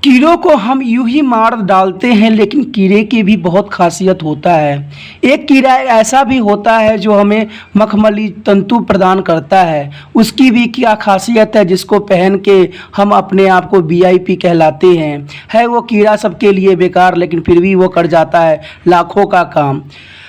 कीड़ों को हम यूं ही मार डालते हैं, लेकिन कीड़े की भी बहुत खासियत होता है। एक कीड़ा ऐसा भी होता है जो हमें मखमली तंतु प्रदान करता है। उसकी भी क्या खासियत है जिसको पहन के हम अपने आप को वीआईपी कहलाते हैं। है वो कीड़ा सबके लिए बेकार, लेकिन फिर भी वो कर जाता है लाखों का काम।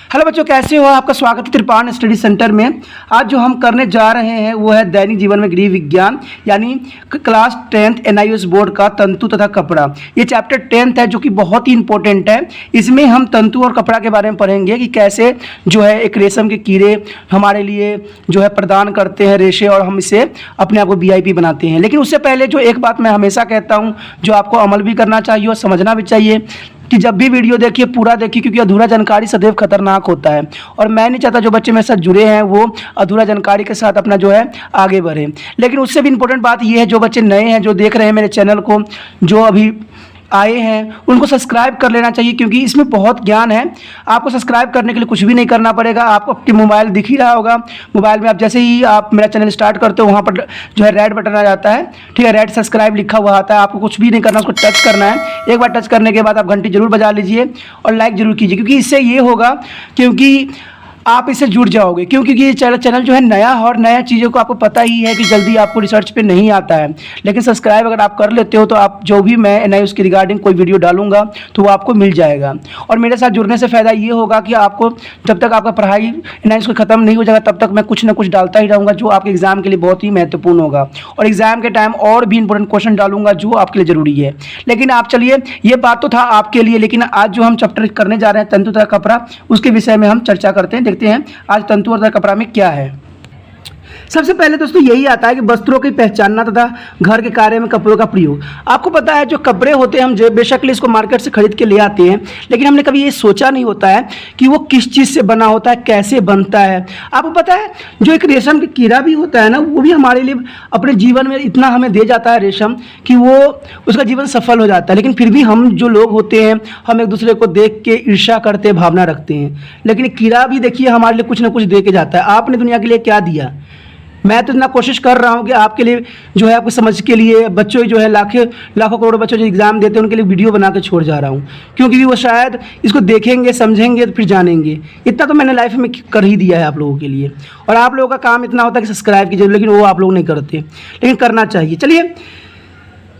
हेलो बच्चों, कैसे हो? आपका स्वागत है त्रिपाण स्टडी सेंटर में। आज जो हम करने जा रहे हैं वो है दैनिक जीवन में गृह विज्ञान यानी क्लास 10th एनआईओएस बोर्ड का तंतु तथा कपड़ा। ये चैप्टर 10th है जो कि बहुत ही इंपॉर्टेंट है। इसमें हम तंतु और कपड़ा के बारे में पढ़ेंगे कि कैसे जो है एक रेशम के कीड़े हमारे लिए जो है प्रदान करते हैं रेशे, और हम इसे अपने आप को वीआईपी बनाते हैं। लेकिन उससे पहले जो एक बात मैं हमेशा कहता हूँ, जो आपको अमल भी करना चाहिए और समझना भी चाहिए, कि जब भी वीडियो देखिए पूरा देखिए, क्योंकि अधूरा जानकारी सदैव खतरनाक होता है। और मैं नहीं चाहता जो बच्चे मेरे साथ जुड़े हैं वो अधूरा जानकारी के साथ अपना जो है आगे बढ़े। लेकिन उससे भी इम्पोर्टेंट बात ये है, जो बच्चे नए हैं जो देख रहे हैं मेरे चैनल को, जो अभी आए हैं, उनको सब्सक्राइब कर लेना चाहिए, क्योंकि इसमें बहुत ज्ञान है। आपको सब्सक्राइब करने के लिए कुछ भी नहीं करना पड़ेगा। आपको आपके मोबाइल दिख ही रहा होगा। मोबाइल में आप जैसे ही आप मेरा चैनल स्टार्ट करते हो, वहाँ पर जो है रेड बटन आ जाता है, ठीक है, रेड सब्सक्राइब लिखा हुआ आता है। आपको कुछ भी नहीं करना, उसको टच करना है। एक बार टच करने के बाद आप घंटी जरूर बजा लीजिए और लाइक जरूर कीजिए, क्योंकि इससे ये होगा क्योंकि आप इससे जुड़ जाओगे। क्योंकि ये चैनल जो है नया है और नया चीज़ों को आपको पता ही है कि जल्दी आपको रिसर्च पे नहीं आता है। लेकिन सब्सक्राइब अगर आप कर लेते हो तो आप जो भी मैं एनआईओएस के रिगार्डिंग कोई वीडियो डालूंगा तो वो आपको मिल जाएगा। और मेरे साथ जुड़ने से फ़ायदा ये होगा कि आपको जब तक आपका पढ़ाई एनआईओएस को ख़त्म नहीं हो जाएगा तब तक मैं कुछ ना कुछ डालता ही रहूँगा, जो आपके एग्ज़ाम के लिए बहुत ही महत्वपूर्ण होगा। और एग्ज़ाम के टाइम और भी इंपॉर्टेंट क्वेश्चन डालूंगा जो आपके लिए ज़रूरी है। लेकिन आप चलिए, ये बात तो था आपके लिए, लेकिन आज जो हम चैप्टर करने जा रहे हैं तंतु तथा कपड़ा, उसके विषय में हम चर्चा करते हैं। देखते हैं आज तंतु और कपड़ा में क्या है। सबसे पहले दोस्तों यही आता है कि वस्त्रों की पहचानना तथा घर के कार्य में कपड़ों का प्रयोग। आपको पता है जो कपड़े होते हैं, हम जो बेशक इसको मार्केट से खरीद के ले आते हैं, लेकिन हमने कभी ये सोचा नहीं होता है कि वो किस चीज़ से बना होता है, कैसे बनता है। आपको पता है जो एक रेशम का कीड़ा भी होता है ना, वो भी हमारे लिए अपने जीवन में इतना हमें दे जाता है रेशम कि वो उसका जीवन सफल हो जाता है। लेकिन फिर भी हम जो लोग होते हैं, हम एक दूसरे को देख के ईर्ष्या करते, भावना रखते हैं। लेकिन कीड़ा भी देखिए हमारे लिए कुछ ना कुछ दे के जाता है। आपने दुनिया के लिए क्या दिया? मैं तो इतना कोशिश कर रहा हूँ कि आपके लिए जो है आपको समझ के लिए, बच्चों जो है लाखों करोड़ों बच्चों जो एग्ज़ाम देते हैं उनके लिए वीडियो बना के छोड़ जा रहा हूँ, क्योंकि वो शायद इसको देखेंगे, समझेंगे तो फिर जानेंगे। इतना तो मैंने लाइफ में कर ही दिया है आप लोगों के लिए। और आप लोगों का काम इतना होता है कि सब्सक्राइब कीजिए, लेकिन वो आप लोग नहीं करते, लेकिन करना चाहिए। चलिए,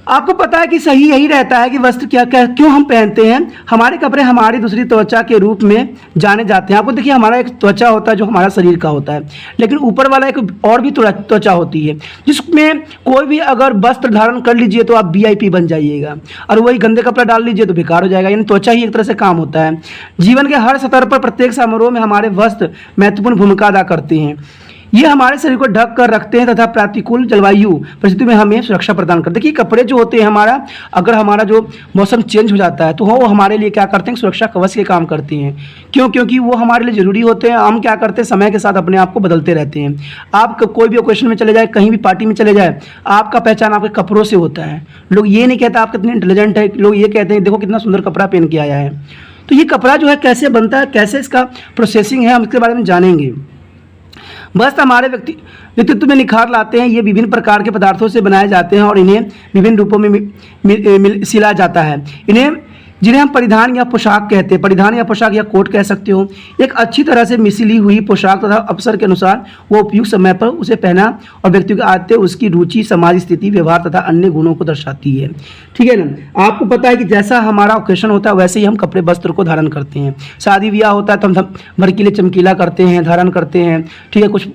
आपको पता है कि सही यही रहता है कि वस्त्र क्यों हम पहनते हैं। हमारे कपड़े हमारी दूसरी त्वचा के रूप में जाने जाते हैं। आपको देखिए, हमारा एक त्वचा होता है जो हमारा शरीर का होता है, लेकिन ऊपर वाला एक और भी त्वचा होती है जिसमें कोई भी अगर वस्त्र धारण कर लीजिए तो आप वीआईपी बन जाइएगा, और वही गंदे कपड़ा डाल लीजिए तो बेकार हो जाएगा। यानी त्वचा ही एक तरह से काम होता है। जीवन के हर स्तर पर प्रत्येक समारोह में हमारे वस्त्र महत्वपूर्ण भूमिका अदा करते हैं। ये हमारे शरीर को ढक कर रखते हैं तथा प्रतिकूल जलवायु परिस्थिति में हमें सुरक्षा प्रदान करते हैं। देखिए, कपड़े जो होते हैं हमारा, अगर हमारा जो मौसम चेंज हो जाता है तो वो हमारे लिए क्या करते हैं, सुरक्षा कवच के काम करते हैं। क्यों? क्योंकि वो हमारे लिए ज़रूरी होते हैं। हम क्या करते हैं, समय के साथ अपने आप को बदलते रहते हैं। आप कोई भी ओकेशन में चले जाए, कहीं भी पार्टी में चले जाए, आपका पहचान आपके कपड़ों से होता है। लोग ये नहीं कहते आप कितने इंटेलिजेंट है, लोग ये कहते हैं देखो कितना सुंदर कपड़ा पहन के आया है। तो ये कपड़ा जो है कैसे बनता है, कैसे इसका प्रोसेसिंग है, हम इसके बारे में जानेंगे। वस्त्र हमारे व्यक्तित्व में निखार लाते हैं। ये विभिन्न प्रकार के पदार्थों से बनाए जाते हैं और इन्हें विभिन्न रूपों में सिला जाता है। जिन्हें हम परिधान या पोशाक कहते हैं। परिधान या पोशाक या कोट कह सकते हो। एक अच्छी तरह से मिसली हुई पोशाक तथा अवसर के अनुसार वो उपयुक्त समय पर उसे पहना और व्यक्ति के आते उसकी रुचि, समाज स्थिति, व्यवहार तथा अन्य गुणों को दर्शाती है। ठीक है ना? आपको पता है कि जैसा हमारा ओकेशन होता है वैसे ही हम कपड़े वस्त्र को धारण करते हैं। शादी ब्याह होता है तो हम भड़कीले चमकीला करते हैं, धारण करते हैं। ठीक है, कुछ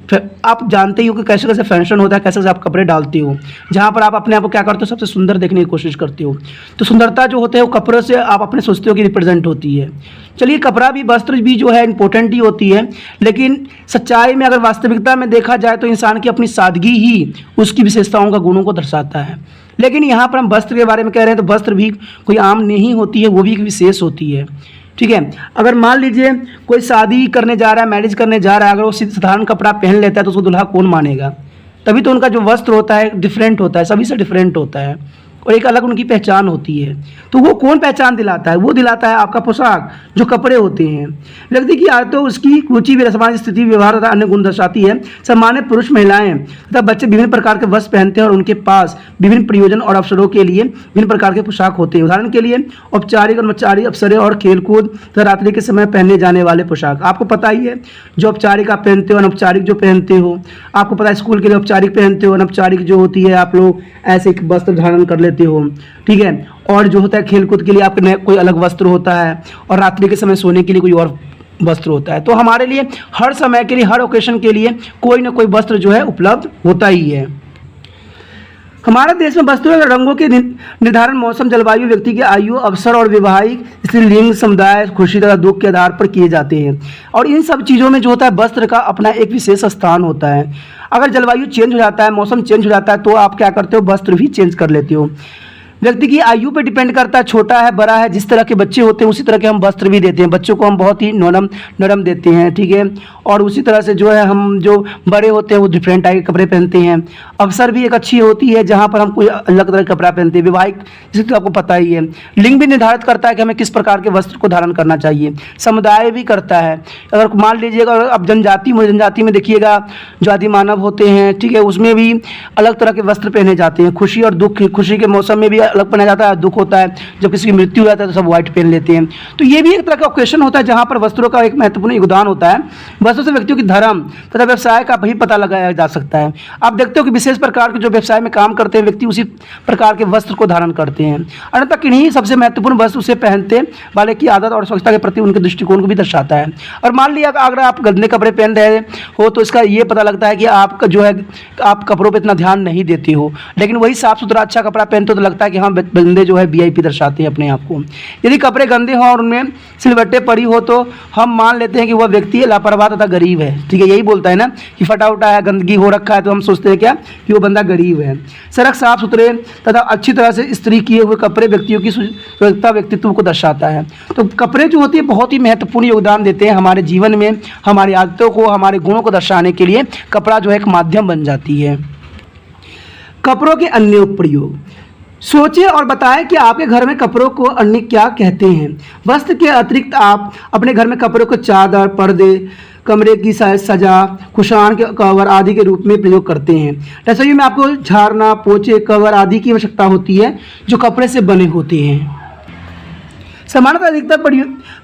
आप जानते ही हो कि कैसे कैसे फैशन होता है, कैसे कैसे आप कपड़े डालते हो, जहाँ पर आप अपने आप को क्या करते हो, सबसे सुंदर देखने की कोशिश करते हो। तो सुंदरता जो होता है वो कपड़ों से आप अपने सोचते हो कि रिप्रेजेंट होती है। चलिए, कपड़ा भी, वस्त्र भी जो है इंपॉर्टेंट ही होती है, लेकिन सच्चाई में अगर वास्तविकता में देखा जाए तो इंसान की अपनी सादगी ही उसकी विशेषताओं का, गुणों को दर्शाता है। लेकिन यहाँ पर हम वस्त्र के बारे में कह रहे हैं तो वस्त्र भी कोई आम नहीं होती है, वो भी एक विशेष होती है। ठीक है, अगर मान लीजिए कोई शादी करने जा रहा है, मैरिज करने जा रहा है, अगर वो साधारण कपड़ा पहन लेता है तो उसको दूल्हा कौन मानेगा? तभी तो उनका जो वस्त्र होता है डिफरेंट होता है, सभी से डिफरेंट होता है। और एक अलग उनकी पहचान होती है। तो वो कौन पहचान दिलाता है? वो दिलाता है आपका पोशाक, जो कपड़े होते हैं। व्यक्ति की आदतें, उसकी रुचि, समाज स्थिति, व्यवहार तथा अन्य गुण दर्शाती है। सामान्य पुरुष, महिलाएं तथा बच्चे विभिन्न प्रकार के वस्त्र पहनते हैं और उनके पास विभिन्न प्रयोजन और अवसरों के लिए विभिन्न प्रकार के पोशाक होते हैं। उदाहरण के लिए औपचारिक और अनौपचारिक अवसरें और खेलकूद तथा रात्रि के समय पहनने जाने वाले पोशाक। आपको पता ही है, जो औपचारिक आप पहनते हो, अनौपचारिक जो पहनते हो, आपको पता है स्कूल के लिए औपचारिक पहनते हो, अनौपचारिक जो होती है आप लोग ऐसे एक वस्त्र धारण कर लेते हो, ठीक है। और जो होता है खेलकूद के लिए आपके कोई अलग वस्त्र होता है, और रात्रि के समय सोने के लिए कोई और वस्त्र होता है। तो हमारे लिए हर समय के लिए, हर ओकेशन के लिए कोई ना कोई वस्त्र जो है उपलब्ध होता ही है। हमारे देश में वस्त्रों और रंगों के निर्धारण मौसम, जलवायु, व्यक्ति की आयु, अवसर और वैवाहिक स्थिति, लिंग, समुदाय, खुशी तथा दुख के आधार पर किए जाते हैं। और इन सब चीज़ों में जो होता है वस्त्र का अपना एक विशेष स्थान होता है। अगर जलवायु चेंज हो जाता है, मौसम चेंज हो जाता है, तो आप क्या करते हो? वस्त्र भी चेंज कर लेते हो। व्यक्ति की आयु पे डिपेंड करता है, छोटा है, बड़ा है, जिस तरह के बच्चे होते हैं उसी तरह के हम वस्त्र भी देते हैं। बच्चों को हम बहुत ही नरम देते हैं, ठीक है। और उसी तरह से जो है हम जो बड़े होते हैं वो डिफरेंट टाइप के कपड़े पहनते हैं। अवसर भी एक अच्छी होती है जहाँ पर हम कोई अलग तरह का कपड़ा पहनते हैं। विवाहिक, जिसे तो आपको पता ही है। लिंग भी निर्धारित करता है कि हमें किस प्रकार के वस्त्र को धारण करना चाहिए। समुदाय भी करता है। अगर मान लीजिएगा अब जनजाति में देखिएगा, जो आदि मानव होते हैं, ठीक है, उसमें भी अलग तरह के वस्त्र पहने जाते हैं। खुशी और दुख, खुशी के मौसम में भी अलग पहना जाता है, दुख होता है जब किसी की मृत्यु हो जाता है तो सब व्हाइट पहन लेते हैं। तो ये भी एक तरह का ओकेशन होता है जहाँ पर वस्त्रों का एक महत्वपूर्ण योगदान होता है। वस्त्रों से व्यक्तियों की धर्म तथा व्यवसाय का भी पता लगाया जा सकता है। आप देखते हो कि विशेष प्रकार के जो व्यवसाय में काम करते हैं व्यक्ति उसी प्रकार के वस्त्र को धारण करते हैं। अन्यथा किन्हीं सबसे महत्वपूर्ण वस्त्र उसे पहनते वाले की आदत और स्वच्छता के प्रति उनके दृष्टिकोण को भी दर्शाता है। और मान लिया अगर आप गंदे कपड़े पहन रहे हो तो इसका ये पता लगता है कि आपका जो है आप कपड़ों पर इतना ध्यान नहीं देते हो। लेकिन वही साफ सुथरा अच्छा कपड़ा पहनते हो तो लगता है कि हाँ बंदे जो है वीआईपी दर्शाते हैं अपने आप को। यदि कपड़े गंदे हों और उनमें सिलवट्टे पड़ी हो तो हम मान लेते हैं कि वह व्यक्ति लापरवाह तथा गरीब है, ठीक है। यही बोलता है ना कि फटा उटा है, गंदगी हो रखा है, तो हम सोचते हैं क्या कि वो बंदा गरीब है। सड़क साफ सुथरे तथा अच्छी तरह से इस्त्री किए हुए कपड़े व्यक्तियों की सुंदरता, व्यक्तित्व को दर्शाता है। तो कपड़े जो होती है बहुत ही महत्वपूर्ण योगदान देते हैं हमारे जीवन में। हमारी आदतों को, हमारे गुणों को दर्शाने के लिए कपड़ा जो है एक माध्यम बन जाती है। कपड़ों के अन्य प्रयोग। सोचें और बताएं कि आपके घर में कपड़ों को अन्य क्या कहते हैं। वस्त्र के अतिरिक्त आप अपने घर में कपड़ों को चादर, पर्दे, कमरे की सजा, कुशान के कवर आदि के रूप में प्रयोग करते हैं। रसोई में आपको झाड़ना, पोछे, कवर आदि की आवश्यकता होती है जो कपड़े से बने होते हैं। सामान्यतः अधिकतर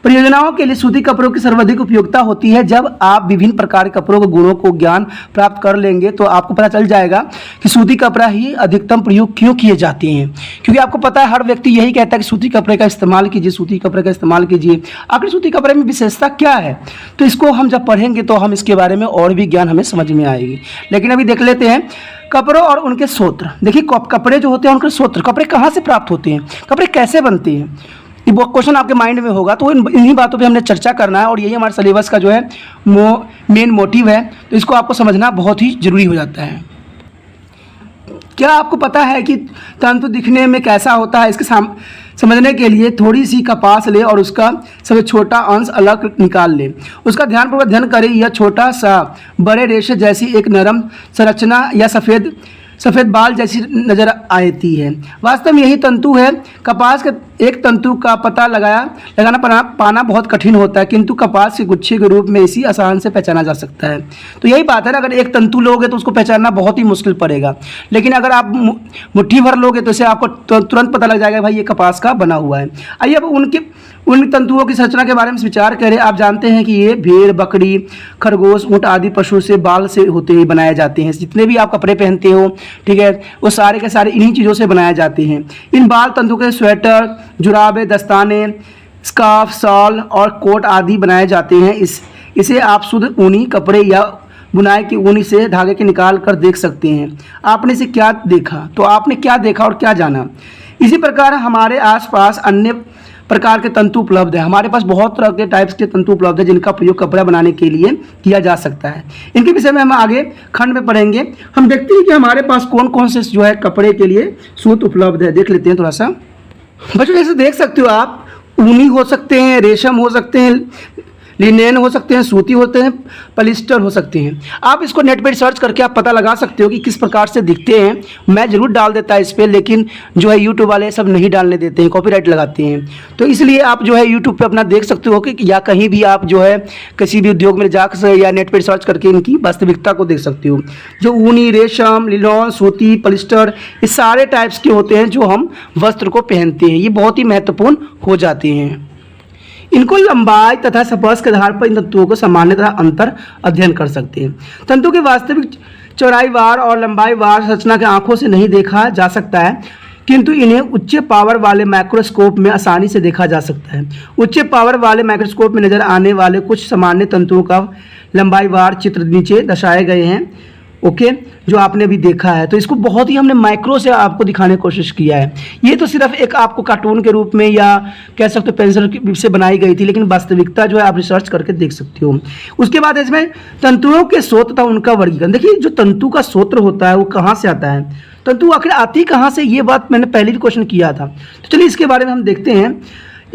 परियोजनाओं के लिए सूती कपड़ों की सर्वाधिक उपयोगिता होती है। जब आप विभिन्न प्रकार के कपड़ों के गुणों को ज्ञान प्राप्त कर लेंगे तो आपको पता चल जाएगा कि सूती कपड़ा ही अधिकतम प्रयोग क्यों किए जाते हैं। क्योंकि आपको पता है हर व्यक्ति यही कहता है कि सूती कपड़े का इस्तेमाल कीजिए, सूती कपड़े का इस्तेमाल कीजिए। आखिर सूती कपड़े में विशेषता क्या है? तो इसको हम जब पढ़ेंगे तो हम इसके बारे में और भी ज्ञान हमें समझ में आएगी। लेकिन अभी देख लेते हैं कपड़ों और उनके स्रोत। देखिए कपड़े जो होते हैं उनके स्रोत, कपड़े कहाँ से प्राप्त होते हैं, कपड़े कैसे बनते हैं, ये वो क्वेश्चन आपके माइंड में होगा। तो इन्हीं बातों पे हमने चर्चा करना है और यही हमारे सिलेबस का जो है मेन मोटिव है। तो इसको आपको समझना बहुत ही ज़रूरी हो जाता है। क्या आपको पता है कि तंतु दिखने में कैसा होता है? इसके समझने के लिए थोड़ी सी कपास ले और उसका सबसे छोटा अंश अलग निकाल ले। उसका ध्यानपूर्वक अध्ययन करें। यह छोटा सा बड़े रेशे जैसी एक नरम संरचना या सफ़ेद बाल जैसी नजर आती है। वास्तव में यही तंतु है। कपास के एक तंतु का पता लगाना पाना बहुत कठिन होता है, किंतु कपास के गुच्छे के रूप में इसी आसान से पहचाना जा सकता है। तो यही बात है ना, अगर एक तंतु लोगे तो उसको पहचानना बहुत ही मुश्किल पड़ेगा। लेकिन अगर आप मुट्ठी भर लोगे तो इसे आपको तुरंत पता लग जाएगा भाई ये कपास का बना हुआ है। आइए अब उन तंतुओं की संरचना के बारे में विचार करें। आप जानते हैं कि ये भेड़, बकरी, खरगोश, ऊँट आदि पशु से बाल से होते ही बनाए जाते हैं। जितने भी आप कपड़े पहनते हो, ठीक है, वो सारे के सारे इन्हीं चीज़ों से बनाए जाते हैं। इन बाल तंतु के स्वेटर, जुराबे, दस्ताने, स्कार्फ, शॉल और कोट आदि बनाए जाते हैं। इसे आप शुद्ध ऊनी कपड़े या बुनाई की ऊनी से धागे के निकाल कर देख सकते हैं। आपने इसे क्या देखा? तो आपने क्या देखा और क्या जाना? इसी प्रकार हमारे आसपास अन्य प्रकार के तंतु उपलब्ध है। हमारे पास बहुत तरह के टाइप्स के तंतु उपलब्ध है जिनका प्रयोग कपड़ा बनाने के लिए किया जा सकता है। इनके विषय में हम आगे खंड में पढ़ेंगे। हम देखते हैं कि हमारे पास कौन कौन से जो है कपड़े के लिए सूत उपलब्ध है। देख लेते हैं थोड़ा सा। बच्चों जैसे देख सकते हो आप, ऊनी हो सकते हैं, रेशम हो सकते हैं, लिनेन हो सकते हैं, सूती होते हैं, पॉलिस्टर हो सकते हैं। आप इसको नेट पर सर्च करके आप पता लगा सकते हो कि किस प्रकार से दिखते हैं। मैं ज़रूर डाल देता है इस पर, लेकिन जो है यूट्यूब वाले सब नहीं डालने देते हैं, कॉपीराइट लगाते हैं। तो इसलिए आप जो है यूट्यूब पे अपना देख सकते हो कि या कहीं भी आप जो है किसी भी उद्योग में जाकर या नेट पर सर्च करके इनकी वास्तविकता को देख सकते हो। जो ऊनी, रेशम, लिनोन, सूती, पॉलिस्टर, ये सारे टाइप्स के होते हैं जो हम वस्त्र को पहनते हैं। ये बहुत ही महत्वपूर्ण हो जाते हैं। इनको लंबाई तथा स्पर्श के आधार पर इन तंतुओं को सामान्य तथा अंतर अध्ययन कर सकते हैं। तंतु की वास्तविक चौड़ाई वार और लंबाई वार संरचना के आंखों से नहीं देखा जा सकता है, किंतु इन्हें उच्च पावर वाले माइक्रोस्कोप में आसानी से देखा जा सकता है। उच्च पावर वाले माइक्रोस्कोप में नजर आने वाले कुछ सामान्य तंतुओं का लंबाई वार चित्र नीचे दर्शाए गए हैं। ओके, जो आपने भी देखा है। तो इसको बहुत ही हमने माइक्रो से आपको दिखाने की कोशिश किया है। ये तो सिर्फ एक आपको कार्टून के रूप में या कह सकते हो पेंसिल से बनाई गई थी, लेकिन वास्तविकता जो है आप रिसर्च करके देख सकते हो। उसके बाद इसमें तंतुओं के स्रोत तथा उनका वर्गीकरण। देखिए, जो तंतु का स्रोत होता है वो कहाँ से आता है, तंतु आखिर आती कहाँ से, ये बात मैंने पहले भी क्वेश्चन किया था। तो चलिए इसके बारे में हम देखते हैं।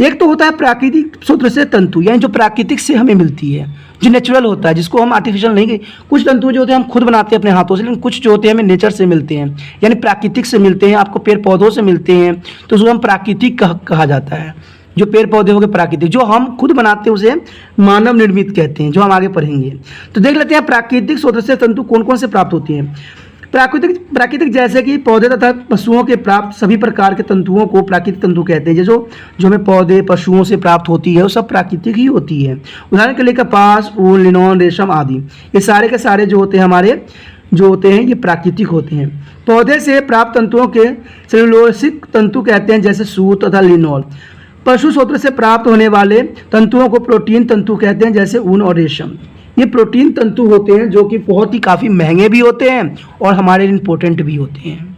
एक तो होता है प्राकृतिक स्रोत से तंतु, यानी जो प्राकृतिक से हमें मिलती है, जो नेचुरल होता है, जिसको हम आर्टिफिशियल नहीं। कुछ तंतु जो होते हैं हम खुद बनाते हैं अपने हाथों से, लेकिन कुछ जो होते हैं हमें नेचर से मिलते हैं, यानी प्राकृतिक से मिलते हैं। आपको पेड़ पौधों से मिलते हैं, तो उसको हम प्राकृतिक कहा जाता है। जो पेड़ पौधे हो गए प्राकृतिक, जो हम खुद बनाते हैं उसे मानव निर्मित कहते हैं, जो हम आगे पढ़ेंगे। तो देख लेते हैं प्राकृतिक स्रोत से तंतु कौन कौन से प्राप्त होती हैं। प्राकृतिक जैसे कि पौधे तथा पशुओं के प्राप्त सभी प्रकार के तंतुओं को प्राकृतिक तंतु कहते हैं। जो हमें पौधे पशुओं से प्राप्त होती है वो सब प्राकृतिक ही होती है। उदाहरण के लिए कपास, ऊन, लिनोन, रेशम आदि, ये सारे के सारे जो होते हैं हमारे जो होते हैं ये प्राकृतिक होते हैं। पौधे से प्राप्त तंतुओं के सेलुलोसिक तंतु कहते हैं, जैसे सूत तथा लिनोल। पशु स्रोत से प्राप्त होने वाले तंतुओं को प्रोटीन तंतु कहते हैं, जैसे ऊन और रेशम। ये प्रोटीन तंतु होते हैं जो कि बहुत ही काफ़ी महंगे भी होते हैं और हमारे लिए इम्पोर्टेंट भी होते हैं।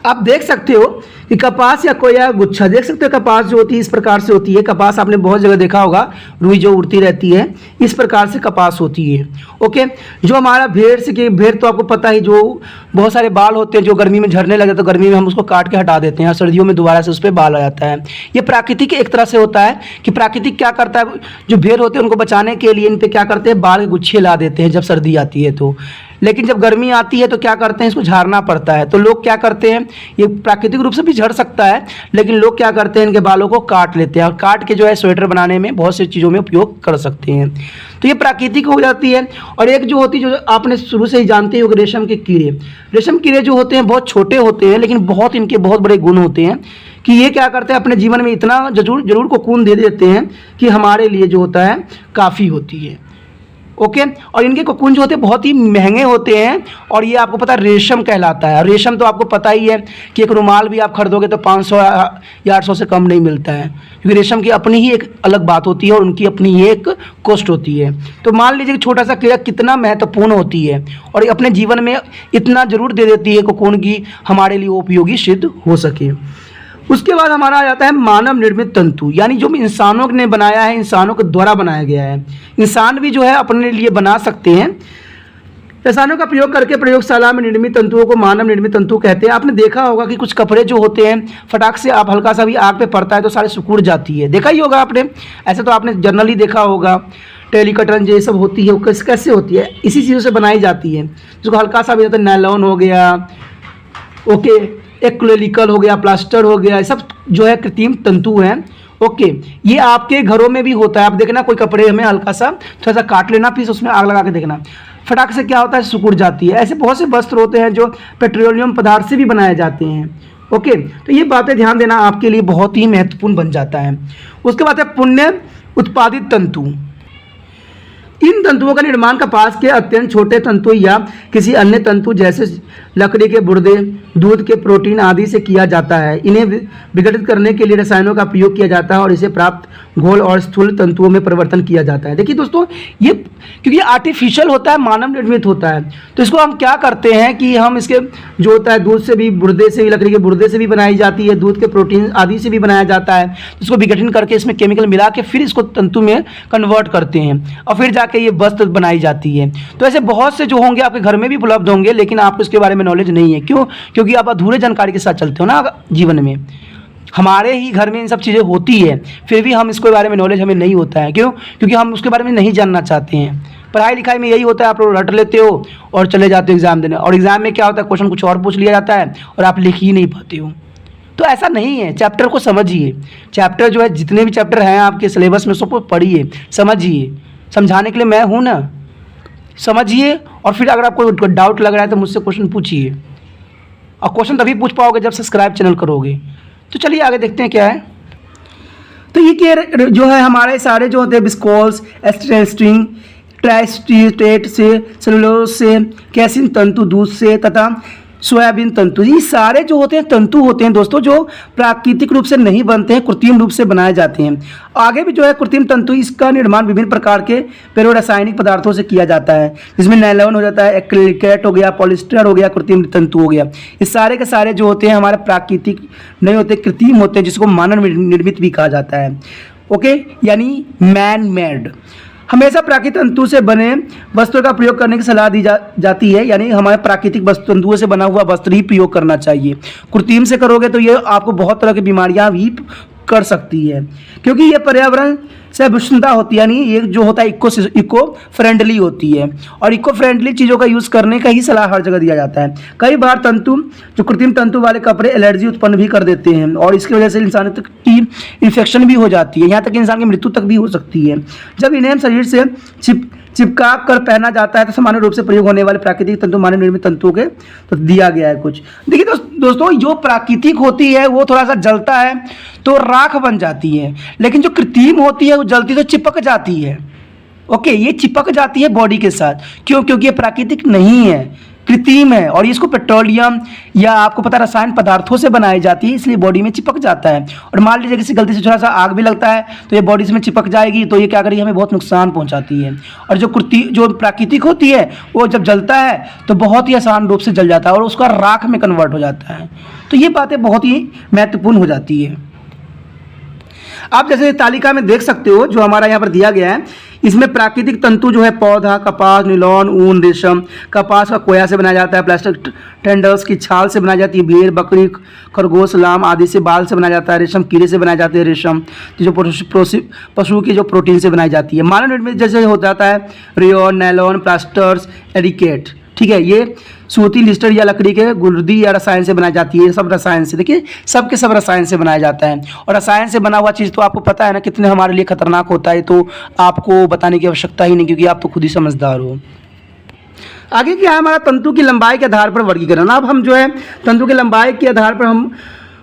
आप देख सकते हो कि कपास या कोया गुच्छा, देख सकते हो कपास जो होती है इस प्रकार से होती है। कपास आपने बहुत जगह देखा होगा, रुई जो उड़ती रहती है, इस प्रकार से कपास होती है। ओके, जो हमारा भेड़ से कि भेड़ तो आपको पता ही, जो बहुत सारे बाल होते हैं जो गर्मी में झड़ने लगे तो गर्मी में हम उसको काट के हटा देते हैं और सर्दियों में दोबारा से उस पर बाल आ जाता है। ये प्राकृतिक एक तरह से होता है कि प्राकृतिक क्या करता है, जो भेड़ होते हैं उनको बचाने के लिए इन पर क्या करते हैं, बाल के गुच्छे ला देते हैं जब सर्दी आती है तो। लेकिन जब गर्मी आती है तो क्या करते हैं, इसको झाड़ना पड़ता है। तो लोग क्या करते हैं, ये प्राकृतिक रूप से भी झड़ सकता है, लेकिन लोग क्या करते हैं, इनके बालों को काट लेते हैं और काट के जो है स्वेटर बनाने में बहुत सी चीज़ों में उपयोग कर सकते हैं। तो ये प्राकृतिक हो जाती है। और एक जो होती है, जो आपने शुरू से ही जानते हो, रेशम के कीड़े। रेशम कीड़े जो होते हैं बहुत छोटे होते हैं, लेकिन बहुत इनके बहुत बड़े गुण होते हैं कि ये क्या करते हैं, अपने जीवन में इतना जरूर कोकून दे देते हैं कि हमारे लिए जो होता है काफ़ी होती है। ओके, और इनके कोकून जो होते हैं बहुत ही महंगे होते हैं और ये आपको पता है रेशम कहलाता है। रेशम तो आपको पता ही है कि एक रुमाल भी आप खरीदोगे तो 500 या 800 से कम नहीं मिलता है, क्योंकि रेशम की अपनी ही एक अलग बात होती है और उनकी अपनी ही एक कॉस्ट होती है। तो मान लीजिए कि छोटा सा कीड़ा कितना महत्वपूर्ण होती है और ये अपने जीवन में इतना जरूर दे देती है कोकून की हमारे लिए उपयोगी सिद्ध हो सके। उसके बाद हमारा आ जाता है मानव निर्मित तंतु, यानी जो इंसानों ने बनाया है, इंसानों के द्वारा बनाया गया है। इंसान भी जो है अपने लिए बना सकते हैं। रसायनों का प्रयोग करके प्रयोगशाला में निर्मित तंतुओं को मानव निर्मित तंतु कहते हैं। आपने देखा होगा कि कुछ कपड़े जो होते हैं फटाक से आप हल्का सा भी आग पे पड़ता है तो सारे सिकुड़ जाती है, देखा ही होगा आपने। ऐसे तो आपने जनरली देखा होगा, टेलीकटन ये सब होती है वो कैसे होती है, इसी चीज़ों से बनाई जाती है। जिसको हल्का सा भी होता है, नायलॉन हो गया, ओके, एक्रिलिकल हो गया, प्लास्टर हो गया, ये सब जो है कृत्रिम तंतु हैं। ओके, ये आपके घरों में भी होता है। आप देखना कोई कपड़े हमें हल्का सा थोड़ा सा काट लेना, फिर उसमें आग लगा के देखना, फटाक से क्या होता है, सिकुड़ जाती है। ऐसे बहुत से वस्त्र होते हैं जो पेट्रोलियम पदार्थ से भी बनाए जाते हैं। ओके, तो ये बातें ध्यान देना आपके लिए बहुत ही महत्वपूर्ण बन जाता है। उसके बाद है पुण्य उत्पादित तंतु। इन तंतुओं का निर्माण कपास के अत्यंत छोटे तंतु या किसी अन्य तंतु जैसे लकड़ी के गुर्दे, दूध के प्रोटीन आदि से किया जाता है। इन्हें विघटित करने के लिए रसायनों का प्रयोग किया जाता है और इसे प्राप्त घोल और स्थूल तंतुओं में परिवर्तन किया जाता है। देखिए दोस्तों, ये क्योंकि आर्टिफिशियल होता है, मानव निर्मित होता है, तो इसको हम क्या करते हैं कि हम इसके जो होता है दूध से भी, गुर्दे से भी, लकड़ी के गुर्दे से भी बनाई जाती है, दूध के प्रोटीन आदि से भी बनाया जाता है। इसको विघटन करके इसमें केमिकल मिला के फिर इसको तंतु में कन्वर्ट करते हैं और फिर जाके ये वस्त्र बनाई जाती है। तो ऐसे बहुत से जो होंगे आपके घर में भी उपलब्ध होंगे, लेकिन आपको इसके बारे में नॉलेज नहीं है। क्यों? क्योंकि आप अधूरे जानकारी के साथ चलते हो ना जीवन में। हमारे ही घर में इन सब चीज़ें होती है, फिर भी हम इसके बारे में नॉलेज हमें नहीं होता है। क्यों? क्योंकि हम उसके बारे में नहीं जानना चाहते हैं। पढ़ाई लिखाई में यही होता है, आप लोग रट लेते हो और चले जाते हो एग्ज़ाम देने, और एग्ज़ाम में क्या होता है, क्वेश्चन कुछ और पूछ लिया जाता है और आप लिख ही नहीं पाते हो। तो ऐसा नहीं है, चैप्टर को समझिए। चैप्टर जो है, जितने भी चैप्टर हैं आपके सिलेबस में, सबको पढ़िए, समझिए। समझाने के लिए मैं हूँ ना, समझिए। और फिर अगर आपको डाउट लग रहा है तो मुझसे क्वेश्चन पूछिए, और क्वेश्चन तभी पूछ पाओगे जब सब्सक्राइब चैनल करोगे। तो चलिए आगे देखते हैं क्या है। तो ये क्या जो है, हमारे सारे जो होते हैं विस्कोस, एस्ट्रेस्ट्रिंग, ट्राइस्टेट से, सेलुलोज से, कैसिन तंतु दूध से, तथा सोयाबीन तंतु, ये सारे जो होते हैं तंतु होते हैं दोस्तों, जो प्राकृतिक रूप से नहीं बनते हैं, कृत्रिम रूप से बनाए जाते हैं। आगे भी जो है कृत्रिम तंतु, इसका निर्माण विभिन्न प्रकार के पेरो रासायनिक पदार्थों से किया जाता है, जिसमें नायलॉन हो जाता है, एक्रिलेट हो गया, पॉलिस्टर हो गया, कृत्रिम तंतु हो गया। ये सारे के सारे जो होते हैं हमारे प्राकृतिक नहीं होते, कृत्रिम होते हैं, जिसको मानव निर्मित भी कहा जाता है। ओके, यानी मैन मेड। हमेशा प्राकृतिक तंतु से बने वस्त्रों का प्रयोग करने की सलाह दी जाती है, यानी हमारे प्राकृतिक तंतुओं से बना हुआ वस्त्र ही प्रयोग करना चाहिए। कृत्रिम से करोगे तो ये आपको बहुत तरह की बीमारियां भी कर सकती है, क्योंकि ये पर्यावरण से विषमता होती है, यानी ये जो होता है इको फ्रेंडली होती है, और इको फ्रेंडली चीज़ों का यूज़ करने का ही सलाह हर जगह दिया जाता है। कई बार तंतु जो कृत्रिम तंतु वाले कपड़े एलर्जी उत्पन्न भी कर देते हैं, और इसकी वजह से इंसान तक की इन्फेक्शन भी हो जाती है, यहाँ तक कि इंसान की मृत्यु तक भी हो सकती है। जब इन्हें शरीर से चिपका कर पहना जाता है तो सामान्य रूप से प्रयोग होने वाले प्राकृतिक तंतु मानव निर्मित तंतुओं के तो दिया गया है कुछ। देखिए दोस्तों, जो प्राकृतिक होती है वो थोड़ा सा जलता है तो राख बन जाती है, लेकिन जो कृत्रिम होती है वो जलती तो चिपक जाती है। ओके, ये चिपक जाती है बॉडी के साथ। क्यों? क्योंकि ये प्राकृतिक नहीं है, कृत्रिम है, और इसको पेट्रोलियम या आपको पता रसायन पदार्थों से बनाई जाती है, इसलिए बॉडी में चिपक जाता है। और मान लीजिए किसी गलती से थोड़ा सा आग भी लगता है तो ये बॉडी में चिपक जाएगी, तो ये क्या करेगी, हमें बहुत नुकसान पहुंचाती है। और जो प्राकृतिक होती है वो जब जलता है तो बहुत ही आसान रूप से जल जाता है और उसका राख में कन्वर्ट हो जाता है। तो ये बातें बहुत ही महत्वपूर्ण हो जाती है। आप जैसे तालिका में देख सकते हो जो हमारा यहाँ पर दिया गया है, इसमें प्राकृतिक तंतु जो है पौधा, कपास, नीलॉन, ऊन, रेशम। कपास का कोया से बनाया जाता है, प्लास्टिक टेंडर्स की छाल से बनाई जाती है, भेड़, बकरी, खरगोश, लाम आदि से बाल से बनाया जाता है। रेशम कीड़े से बनाए जाते हैं, रेशम जो पशु की जो प्रोटीन से बनाई जाती है। मानव निर्मित जैसे हो जाता है रेयॉन, नायलॉन, प्लास्टर्स, एरिकेट। ठीक है, ये सूती, लिस्टर या लकड़ी के गुर्दी या रसायन से बनाई जाती है। ये सब रसायन से, देखिए सब के सब रसायन से बनाया जाता है। और रसायन से बना हुआ चीज़ तो आपको पता है ना कितने हमारे लिए खतरनाक होता है, तो आपको बताने की आवश्यकता ही नहीं, क्योंकि आप तो खुद ही समझदार हो। आगे क्या है हमारा तंतु की लंबाई के आधार पर वर्गीकरण। अब हम जो है तंतु की लंबाई के आधार पर हम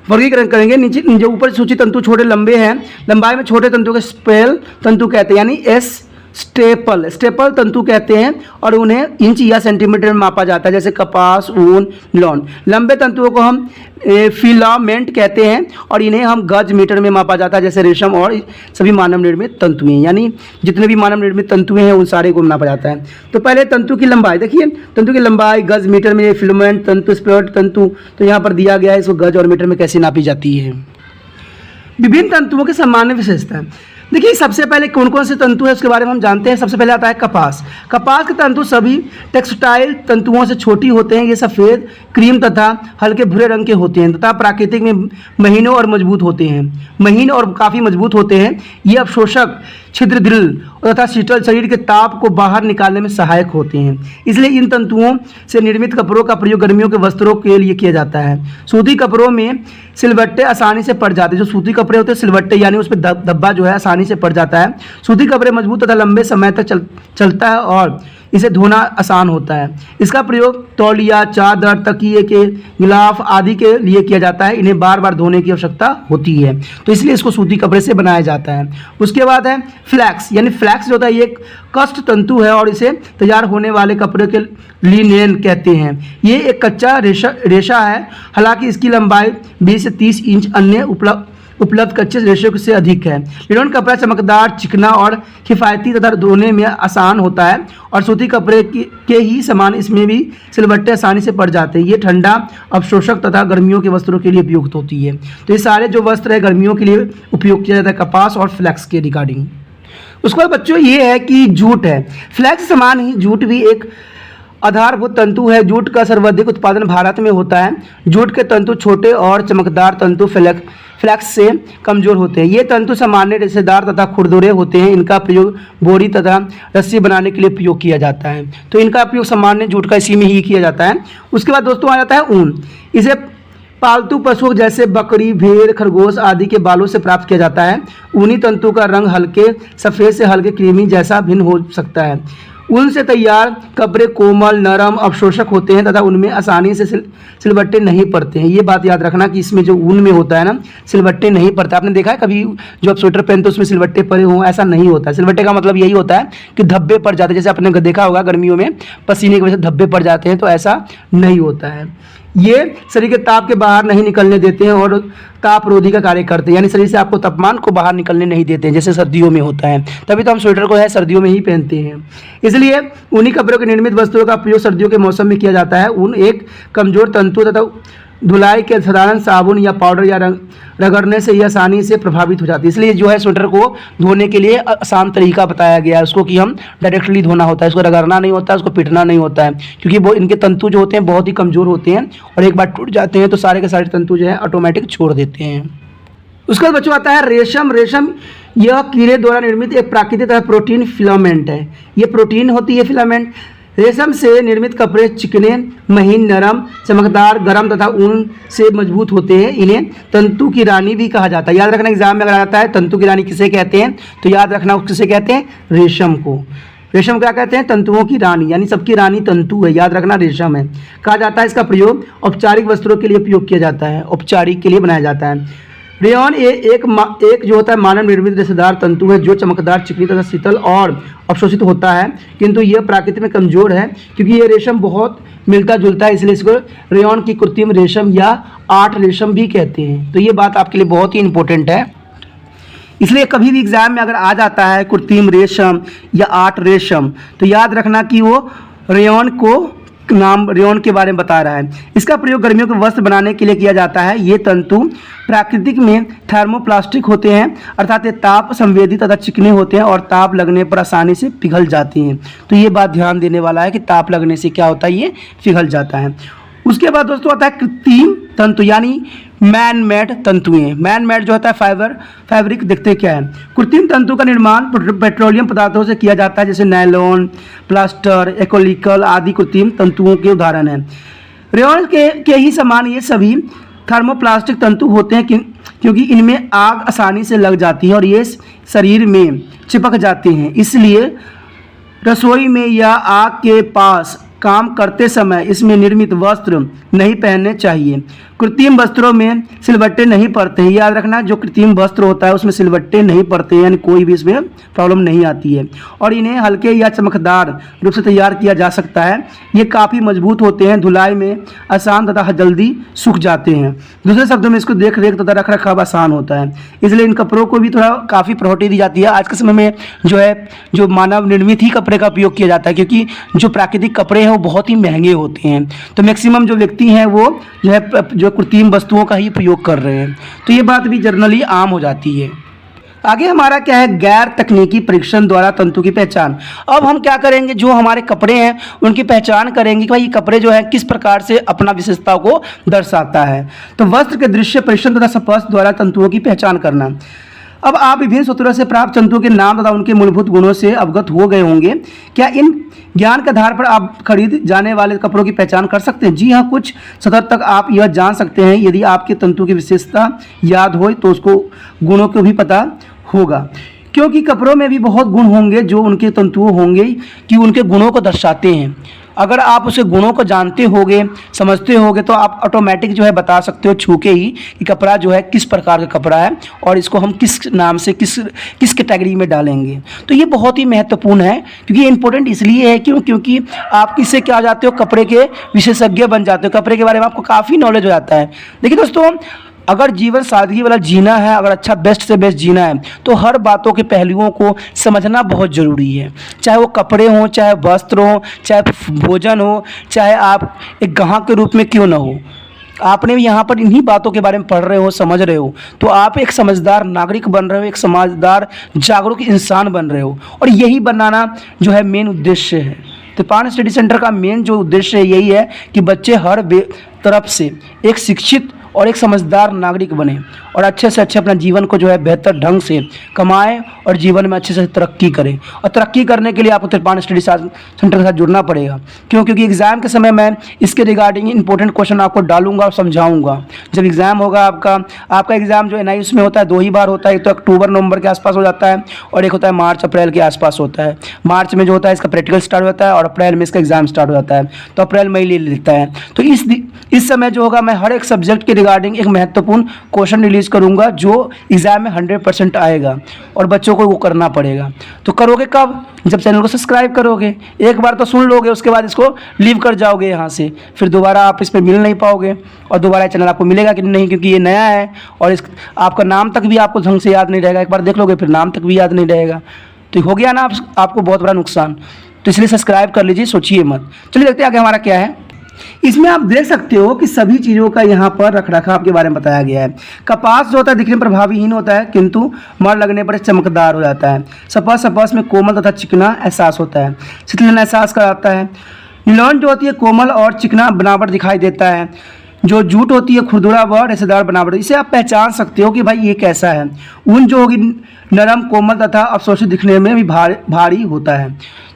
वर्गीकरण करेंगे। नीचे ऊपर सूची तंतु छोटे लंबे हैं, लंबाई में छोटे तंतु के स्पेल तंतु कहते हैं, यानी स्टेपल तंतु कहते हैं, और उन्हें इंच या सेंटीमीटर में मापा जाता है, जैसे कपास, ऊन, लॉन। लंबे तंतुओं को हम फिलामेंट कहते हैं, और इन्हें हम गज मीटर में मापा जाता है, जैसे रेशम और सभी मानव निर्मित तंतुएं, यानी जितने भी मानव निर्मित तंतुएं हैं उन सारे को नापा जाता है। तो पहले तंतु की लंबाई देखिए, तंतु की लंबाई गज मीटर में, फिलामेंट तंतु, स्पेल तंतु, तो यहाँ पर दिया गया है इसको गज और मीटर में कैसे नापी जाती है। विभिन्न तंतुओं की सामान्य विशेषता। देखिए सबसे पहले कौन कौन से तंतु है उसके बारे में हम जानते हैं। सबसे पहले आता है कपास। कपास के तंतु सभी टेक्सटाइल तंतुओं से छोटी होते हैं। ये सफ़ेद, क्रीम तथा हल्के भूरे रंग के होते हैं तथा प्राकृतिक में महीन और मजबूत होते हैं, महीन और काफ़ी मजबूत होते हैं। ये अवशोषक, छिद्र ड्रिल तथा शीतल शरीर के ताप को बाहर निकालने में सहायक होते हैं। इसलिए इन तंतुओं से निर्मित कपड़ों का प्रयोग गर्मियों के वस्त्रों के लिए किया जाता है। सूती कपड़ों में सिलवट्टे आसानी से पड़ जाते हैं। जो सूती कपड़े होते हैं सिलवट्टे, यानी उस पर धब्बा जो है आसानी से पड़ जाता है। सूती कपड़े मजबूत तथा लंबे समय तक चलता है और इसे धोना आसान होता है। इसका प्रयोग तौलिया, चादर, तकिए के गिलाफ आदि के लिए किया जाता है। इन्हें बार बार धोने की आवश्यकता होती है, तो इसलिए इसको सूती कपड़े से बनाया जाता है। उसके बाद है फ्लैक्स, यानी फ्लैक्स जो होता है ये एक कष्ट तंतु है और इसे तैयार होने वाले कपड़े के लिनेन कहते हैं। ये एक कच्चा रेशा है, हालांकि इसकी लंबाई 20 से 30 इंच अन्य उपलब्ध कच्चे रेशे से अधिक है। लिनन कपड़ा चमकदार, चिकना और किफ़ायती तथा धोने में आसान होता है और सूती कपड़े के ही समान इसमें भी सिलवट्टे आसानी से पड़ जाते हैं। ये ठंडा, अवशोषक तथा गर्मियों के वस्त्रों के लिए उपयुक्त होती है। तो ये सारे जो वस्त्र है गर्मियों के लिए उपयोग किया जाता है कपास और फ्लैक्स के रिगार्डिंग। उसके बाद बच्चों ये है कि जूट है। फ्लैक्स समान ही जूट भी एक आधारभूत तंतु है। जूट का सर्वाधिक उत्पादन भारत में होता है। जूट के तंतु छोटे और चमकदार तंतु फ्लैक्स से कमजोर होते हैं। ये तंतु सामान्य रेशेदार तथा खुरदुरे होते हैं। इनका प्रयोग बोरी तथा रस्सी बनाने के लिए प्रयोग किया जाता है। तो इनका प्रयोग सामान्य जूट का इसी में ही किया जाता है। उसके बाद दोस्तों आ जाता है ऊन। इसे पालतू पशुओं जैसे बकरी, भेड़, खरगोश आदि के बालों से प्राप्त किया जाता है। ऊनी तंतु का रंग हल्के सफ़ेद से हल्के क्रीमी जैसा भिन्न हो सकता है। ऊन से तैयार कपड़े कोमल, नरम, अवशोषक होते हैं तथा उनमें आसानी से सिलवट्टे नहीं पड़ते हैं। ये बात याद रखना कि इसमें जो ऊन में होता है ना, सिलवट्टे नहीं पड़ते। आपने देखा है कभी जो आप स्वेटर पहनते हो उसमें सिलवट्टे पड़े हों? ऐसा नहीं होता है। सिलवट्टे का मतलब यही होता है कि धब्बे पड़ जाते हैं। जैसे आपने देखा होगा गर्मियों में पसीने की वजह से धब्बे पड़ जाते हैं, तो ऐसा नहीं होता है। ये शरीर के ताप के बाहर नहीं निकलने देते हैं और तापरोधी का कार्य करते हैं, यानी शरीर से आपको तापमान को बाहर निकलने नहीं देते हैं, जैसे सर्दियों में होता है। तभी तो हम स्वेटर को है सर्दियों में ही पहनते हैं। इसलिए ऊनी कपड़ों के निर्मित वस्त्रों का प्रयोग सर्दियों के मौसम में किया जाता है। ऊन एक कमजोर तंतु तथा धुलाई के साधारण साबुन या पाउडर या रगड़ने से यह आसानी से प्रभावित हो जाती है। इसलिए जो है स्वेटर को धोने के लिए आसान तरीका बताया गया है उसको, कि हम डायरेक्टली धोना होता है, इसको रगड़ना नहीं होता है, उसको पीटना नहीं होता है, क्योंकि वो इनके तंतु जो होते हैं बहुत ही कमज़ोर होते हैं और एक बार टूट जाते हैं तो सारे के सारे तंतु जो है ऑटोमेटिक छोड़ देते हैं। उसके बाद बच्चों आता है रेशम। रेशम यह कीड़े द्वारा निर्मित एक प्राकृतिक तथा प्रोटीन फिलामेंट है। ये प्रोटीन होती है फिलामेंट। रेशम से निर्मित कपड़े चिकने, महीन, नरम, चमकदार, गर्म तथा ऊन से मजबूत होते हैं। इन्हें तंतु की रानी भी कहा जाता है। याद रखना एग्जाम में अगर आता है तंतु की रानी किसे कहते हैं, तो याद रखना किसे कहते हैं, रेशम को। रेशम क्या कहते हैं, तंतुओं की रानी, यानी सबकी रानी तंतु है, याद रखना रेशम है कहा जाता है। इसका प्रयोग औपचारिक वस्त्रों के लिए प्रयोग किया जाता है, औपचारिक के लिए बनाया जाता है। रेयॉन एक जो होता है मानव निर्मित रेशेदार तंतु है जो चमकदार, चिकनी तथा शीतल और अवशोषित होता है, किंतु यह प्रकृति में कमजोर है क्योंकि यह रेशम बहुत मिलता जुलता है, इसलिए इसको रेयॉन की कृत्रिम रेशम या आर्ट रेशम भी कहते हैं। तो ये बात आपके लिए बहुत ही इंपॉर्टेंट है। इसलिए कभी भी एग्जाम में अगर आ जाता है कृत्रिम रेशम या आर्ट रेशम, तो याद रखना कि वो रेयॉन को नाम रेयॉन के बारे में बता रहा है। इसका प्रयोग गर्मियों के वस्त्र बनाने के लिए किया जाता है। ये तंतु प्राकृतिक में थर्मोप्लास्टिक होते हैं, अर्थात ये ताप संवेदी तथा चिकने होते हैं और ताप लगने पर आसानी से पिघल जाती हैं। तो ये बात ध्यान देने वाला है कि ताप लगने से क्या होता है, ये पिघल जाता है। उसके बाद दोस्तों आता है कृत्रिम तंतु, यानी मैन मेड तंतुएं। मैन मेड जो होता है फैब्रिक, देखते क्या है। कृत्रिम तंतु का निर्माण पेट्रोलियम पदार्थों से किया जाता है, जैसे नायलॉन, प्लास्टर, एक्रिलिक आदि कृत्रिम तंतुओं के उदाहरण हैं। रेयॉन के ही समान ये सभी थर्मोप्लास्टिक तंतु होते हैं क्योंकि इनमें आग आसानी से लग जाती है और ये शरीर में चिपक जाते हैं, इसलिए रसोई में या आग के पास काम करते समय इसमें निर्मित वस्त्र नहीं पहनने चाहिए। कृत्रिम वस्त्रों में सिलवट्टे नहीं पड़ते हैं। याद रखना जो कृत्रिम वस्त्र होता है उसमें सिलवट्टे नहीं पड़ते हैं, यानी कोई भी इसमें प्रॉब्लम नहीं आती है और इन्हें हल्के या चमकदार रूप से तैयार किया जा सकता है। ये काफ़ी मजबूत होते हैं, धुलाई में आसान तथा जल्दी सूख जाते हैं। दूसरे शब्दों में इसको देख रेख तथा रख रखाव आसान होता है, इसलिए इन कपड़ों को भी थोड़ा काफ़ी प्रायोरिटी दी जाती है। आज के समय में जो मानव निर्मित ही कपड़े का उपयोग किया जाता है, क्योंकि जो प्राकृतिक कपड़े हैं वो बहुत ही महंगे होते हैं। तो मैक्सिमम जो व्यक्ति हैं वो जो कृत्रिम वस्तुओं का ही प्रयोग कर रहे हैं। तो ये बात भी जनरली आम हो जाती है। आगे हमारा क्या है, गैर तकनीकी परीक्षण द्वारा तंतु की पहचान। अब हम क्या करेंगे, जो हमारे कपड़े हैं उनकी पहचान करेंगे कि भाई ये कपड़े जो है किस प्रकार से अपना विशेषता को दर्शाता है। तो वस्त्र के दृश्य परीक्षण तथा स्पर्श द्वारा तंतुओं की पहचान करना। अब आप विभिन्न सूत्रों से प्राप्त तंतुओं के नाम तथा उनके मूलभूत गुणों से अवगत हो गए होंगे। क्या इन ज्ञान के आधार पर आप खरीद जाने वाले कपड़ों की पहचान कर सकते हैं? जी हाँ, कुछ स्तर तक आप यह जान सकते हैं। यदि आपके तंतु की विशेषता याद हो तो उसको गुणों को भी पता होगा, क्योंकि कपड़ों में भी बहुत गुण होंगे जो उनके तंतुओं होंगे कि उनके गुणों को दर्शाते हैं। अगर आप उसे गुणों को जानते होगे, समझते होगे, तो आप ऑटोमेटिक जो है बता सकते हो छू के ही कि कपड़ा जो है किस प्रकार का कपड़ा है और इसको हम किस नाम से किस कैटेगरी में डालेंगे। तो ये बहुत ही महत्वपूर्ण है, क्योंकि ये इंपॉर्टेंट इसलिए है क्योंकि आप इससे क्या हो जाते हो, कपड़े के विशेषज्ञ बन जाते हो। कपड़े के बारे में आपको काफ़ी नॉलेज हो जाता है। देखिए दोस्तों, अगर जीवन सादगी वाला जीना है, अगर अच्छा बेस्ट से बेस्ट जीना है, तो हर बातों के पहलुओं को समझना बहुत ज़रूरी है। चाहे वो कपड़े हों, चाहे वस्त्र हों, चाहे भोजन हो, चाहे आप एक ग्राहक के रूप में क्यों ना हो, आपने यहाँ पर इन्हीं बातों के बारे में पढ़ रहे हो, समझ रहे हो, तो आप एक समझदार नागरिक बन रहे हो, एक समझदार जागरूक इंसान बन रहे हो। और यही बनाना जो है मेन उद्देश्य है। तो पान स्टडी सेंटर का मेन जो उद्देश्य है यही है कि बच्चे हर तरफ से एक शिक्षित और एक समझदार नागरिक बने और अच्छे से अच्छे अपना जीवन को जो है बेहतर ढंग से कमाएं और जीवन में अच्छे से तरक्की करें। और तरक्की करने के लिए आपको त्रिपान स्टडी सेंटर के साथ जुड़ना पड़ेगा। क्यों? क्योंकि एग्ज़ाम के समय मैं इसके रिगार्डिंग इंपॉर्टेंट क्वेश्चन आपको डालूंगा और समझाऊंगा। जब एग्ज़ाम होगा आपका एग्ज़ाम जो NIOS में होता है 2 ही बार होता है, एक तो अक्टूबर नवंबर के आसपास हो जाता है और एक होता है मार्च अप्रैल के आसपास होता है। मार्च में जो होता है इसका प्रैक्टिकल स्टार्ट होता है और अप्रैल में इसका एग्ज़ाम स्टार्ट हो जाता है, तो अप्रैल में ही ले लेता है। तो इस समय जो होगा मैं हर एक सब्जेक्ट के रिगार्डिंग एक महत्वपूर्ण क्वेश्चन रिलीज करूंगा जो एग्जाम में 100% आएगा और बच्चों को वो करना पड़ेगा। तो करोगे कब? जब चैनल को सब्सक्राइब करोगे। एक बार तो सुन लोगे, उसके बाद इसको लीव कर जाओगे यहाँ से, फिर दोबारा आप इस पर मिल नहीं पाओगे और दोबारा चैनल आपको मिलेगा कि नहीं, क्योंकि ये नया है और आपका नाम तक भी आपको ढंग से याद नहीं रहेगा। एक बार देख लोगे फिर नाम तक भी याद नहीं रहेगा, तो हो गया ना आपको बहुत बड़ा नुकसान। तो इसलिए सब्सक्राइब कर लीजिए, सोचिए मत। चलिए देखते हैं आगे हमारा क्या है। इसमें आप देख सकते हो कि सभी चीज़ों का यहाँ पर रखरखाव के बारे में बताया गया है। कपास जो होता है दिखने में प्रभावीहीन होता है, किंतु मर लगने पर चमकदार हो जाता है। कपास में कोमल तथा चिकना एहसास होता है, शीतलन एहसास कराता है। नीलॉन जो होती है कोमल और चिकना बनावट दिखाई देता है। जो जूट होती है खुरदुरा व रेशेदार बनावट। इसे आप पहचान सकते हो कि भाई ये कैसा है। ऊन जो होगी नरम कोमल तथा अवशोषित दिखने में भी भारी होता है।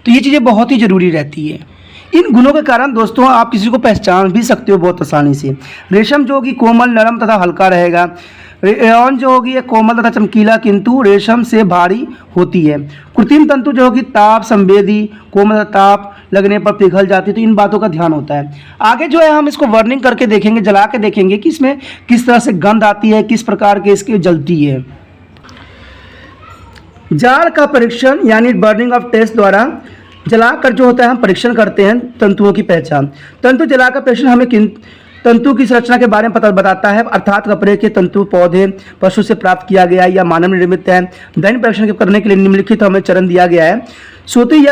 तो ये चीज़ें बहुत ही ज़रूरी रहती है। इन गुणों के कारण दोस्तों आप किसी को पहचान भी सकते हो बहुत आसानी से। रेशम जो होगी कोमल नरम तथा हल्का रहेगा। रेयॉन जो होगी ये कोमल तथा चमकीला किंतु रेशम से भारी होती है। कृत्रिम तंतु जो होगी ताप संवेदी, कोमल ताप लगने पर पिघल जाती है। तो इन बातों का ध्यान होता है। आगे जो है हम इसको वर्निंग करके देखेंगे, जला के देखेंगे कि इसमें किस तरह से गंध आती है, किस प्रकार के इसकी जलती है। जाल का परीक्षण यानी बर्निंग ऑफ टेस्ट द्वारा जलाकर जो होता है हम परीक्षण करते हैं तंतुओं की पहचान। तंतु जलाकर परीक्षण हमें किन तंतु की संरचना के बारे में पता बताता है, अर्थात कपड़े के तंतु पौधे पशु से प्राप्त किया गया या मानव निर्मित है। दैनिक परीक्षण करने के लिए निम्नलिखित हमें चरण दिया गया है। सूती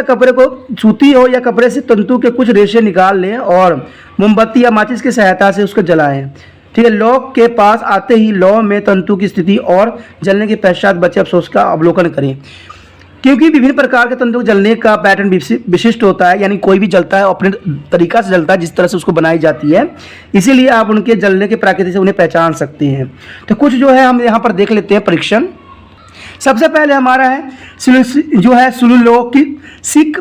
हो या कपड़े से तंतु के कुछ रेशे निकाल लें और मोमबत्ती या माचिस की सहायता से उसको जलाएं। ठीक है। लौ के पास आते ही लौ में तंतु की स्थिति और जलने के पश्चात बचे अवशोष का अवलोकन करें। क्योंकि विभिन्न प्रकार के तंतु जलने का पैटर्न विशिष्ट होता है, यानी कोई भी जलता है अपने तरीका से जलता है जिस तरह से उसको बनाई जाती है, इसीलिए आप उनके जलने के प्रकृति से उन्हें पहचान सकते हैं। तो कुछ जो है हम यहाँ पर देख लेते हैं परीक्षण। सबसे पहले हमारा है जो है सेलुलोसिक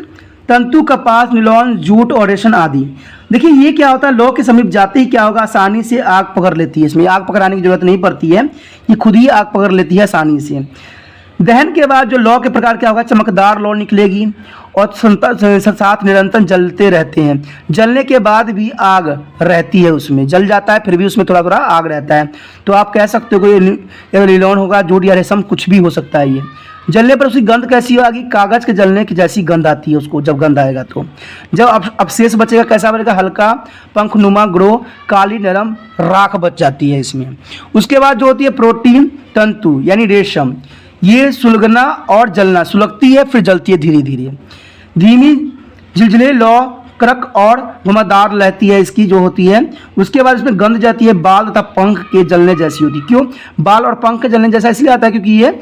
तंतु, कपास, नीलॉन, जूट और रेशम आदि। देखिए ये क्या होता है, लौ के समीप जाते ही क्या होगा, आसानी से आग पकड़ लेती है। इसमें आग पकड़ाने की जरूरत नहीं पड़ती है, ये खुद ही आग पकड़ लेती है आसानी से। दहन के बाद जो लौ के प्रकार क्या होगा, चमकदार लौ निकलेगी और साथ निरंतर जलते रहते हैं। जलने के बाद भी आग रहती है, उसमें जल जाता है फिर भी उसमें थोड़ा थोड़ा आग रहता है। तो आप कह सकते हो ये नीलॉन होगा, जूट या रेशम, कुछ भी हो सकता है। ये जलने पर उसकी गंध कैसी आएगी, कागज़ के जलने की जैसी गंध आती है उसको। जब गंध आएगा तो जब अवशेष बचेगा कैसा बनेगा, हल्का पंखनुमा ग्रो, काली नरम राख बच जाती है इसमें। उसके बाद जो होती है प्रोटीन तंतु यानी रेशम, ये सुलगना और जलना, सुलगती है फिर जलती है धीरे धीरे। धीमी झिलझिले लौ करक और घुमादार रहती है इसकी जो होती है। उसके बाद इसमें गंध जाती है बाल तथा पंख के जलने जैसी होती है। क्यों बाल और पंख के जलने जैसा इसलिए आता है क्योंकि ये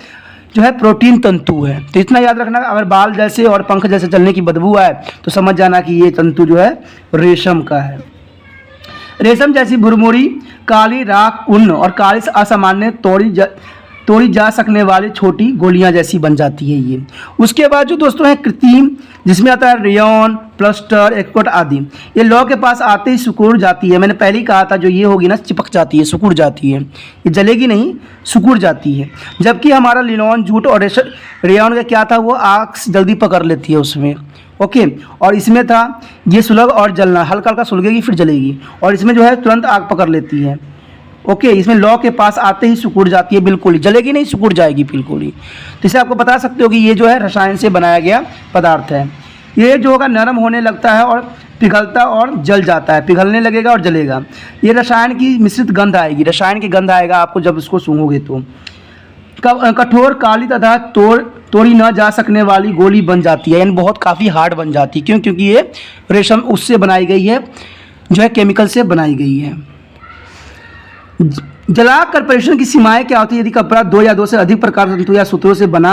जो है प्रोटीन तंतु है। तो इतना याद रखना, अगर बाल जैसे और पंख जैसे जलने की बदबू आए तो समझ जाना कि ये तंतु जो है रेशम का है। रेशम जैसी भुरमुरी, काली राख, ऊन और काली से असामान्य तोड़ी जा सकने वाली छोटी गोलियां जैसी बन जाती है ये। उसके बाद जो दोस्तों है कृत्रिम, जिसमें आता है रेयॉन, प्लास्टर, एक्सपोर्ट आदि। ये लौ के पास आते ही सिकुड़ जाती है। मैंने पहले ही कहा था जो ये होगी ना चिपक जाती है, सिकुड़ जाती है, ये जलेगी नहीं, सिकुड़ जाती है। जबकि हमारा नीलॉन, जूट और रेयॉन का क्या था, वो आग जल्दी पकड़ लेती है उसमें। ओके, और इसमें था ये सुलग और जलना, हल्का हल्का सुलगेगी फिर जलेगी, और इसमें जो है तुरंत आग पकड़ लेती है। ओके, इसमें लौ के पास आते ही सिकुड़ जाती है, बिल्कुल ही जलेगी नहीं, सिकुड़ जाएगी बिल्कुल ही। तो इसे आपको बता सकते हो कि ये जो है रसायन से बनाया गया पदार्थ है। ये जो होगा नरम होने लगता है और पिघलता और जल जाता है, पिघलने लगेगा और जलेगा। ये रसायन की मिश्रित गंध आएगी, रसायन की गंध आएगा आपको जब इसको सूंघोगे तो। कठोर, काली तथा तोड़ी न जा सकने वाली गोली बन जाती है, यानी बहुत काफ़ी हार्ड बन जाती है। क्यों? क्योंकि ये रेशम उससे बनाई गई है, जो है केमिकल से बनाई गई है। जलाकर परीक्षण की सीमाएं क्या होती है, यदि कपड़ा 2 या 2 से अधिक प्रकार तंतु या सूत्रों से बना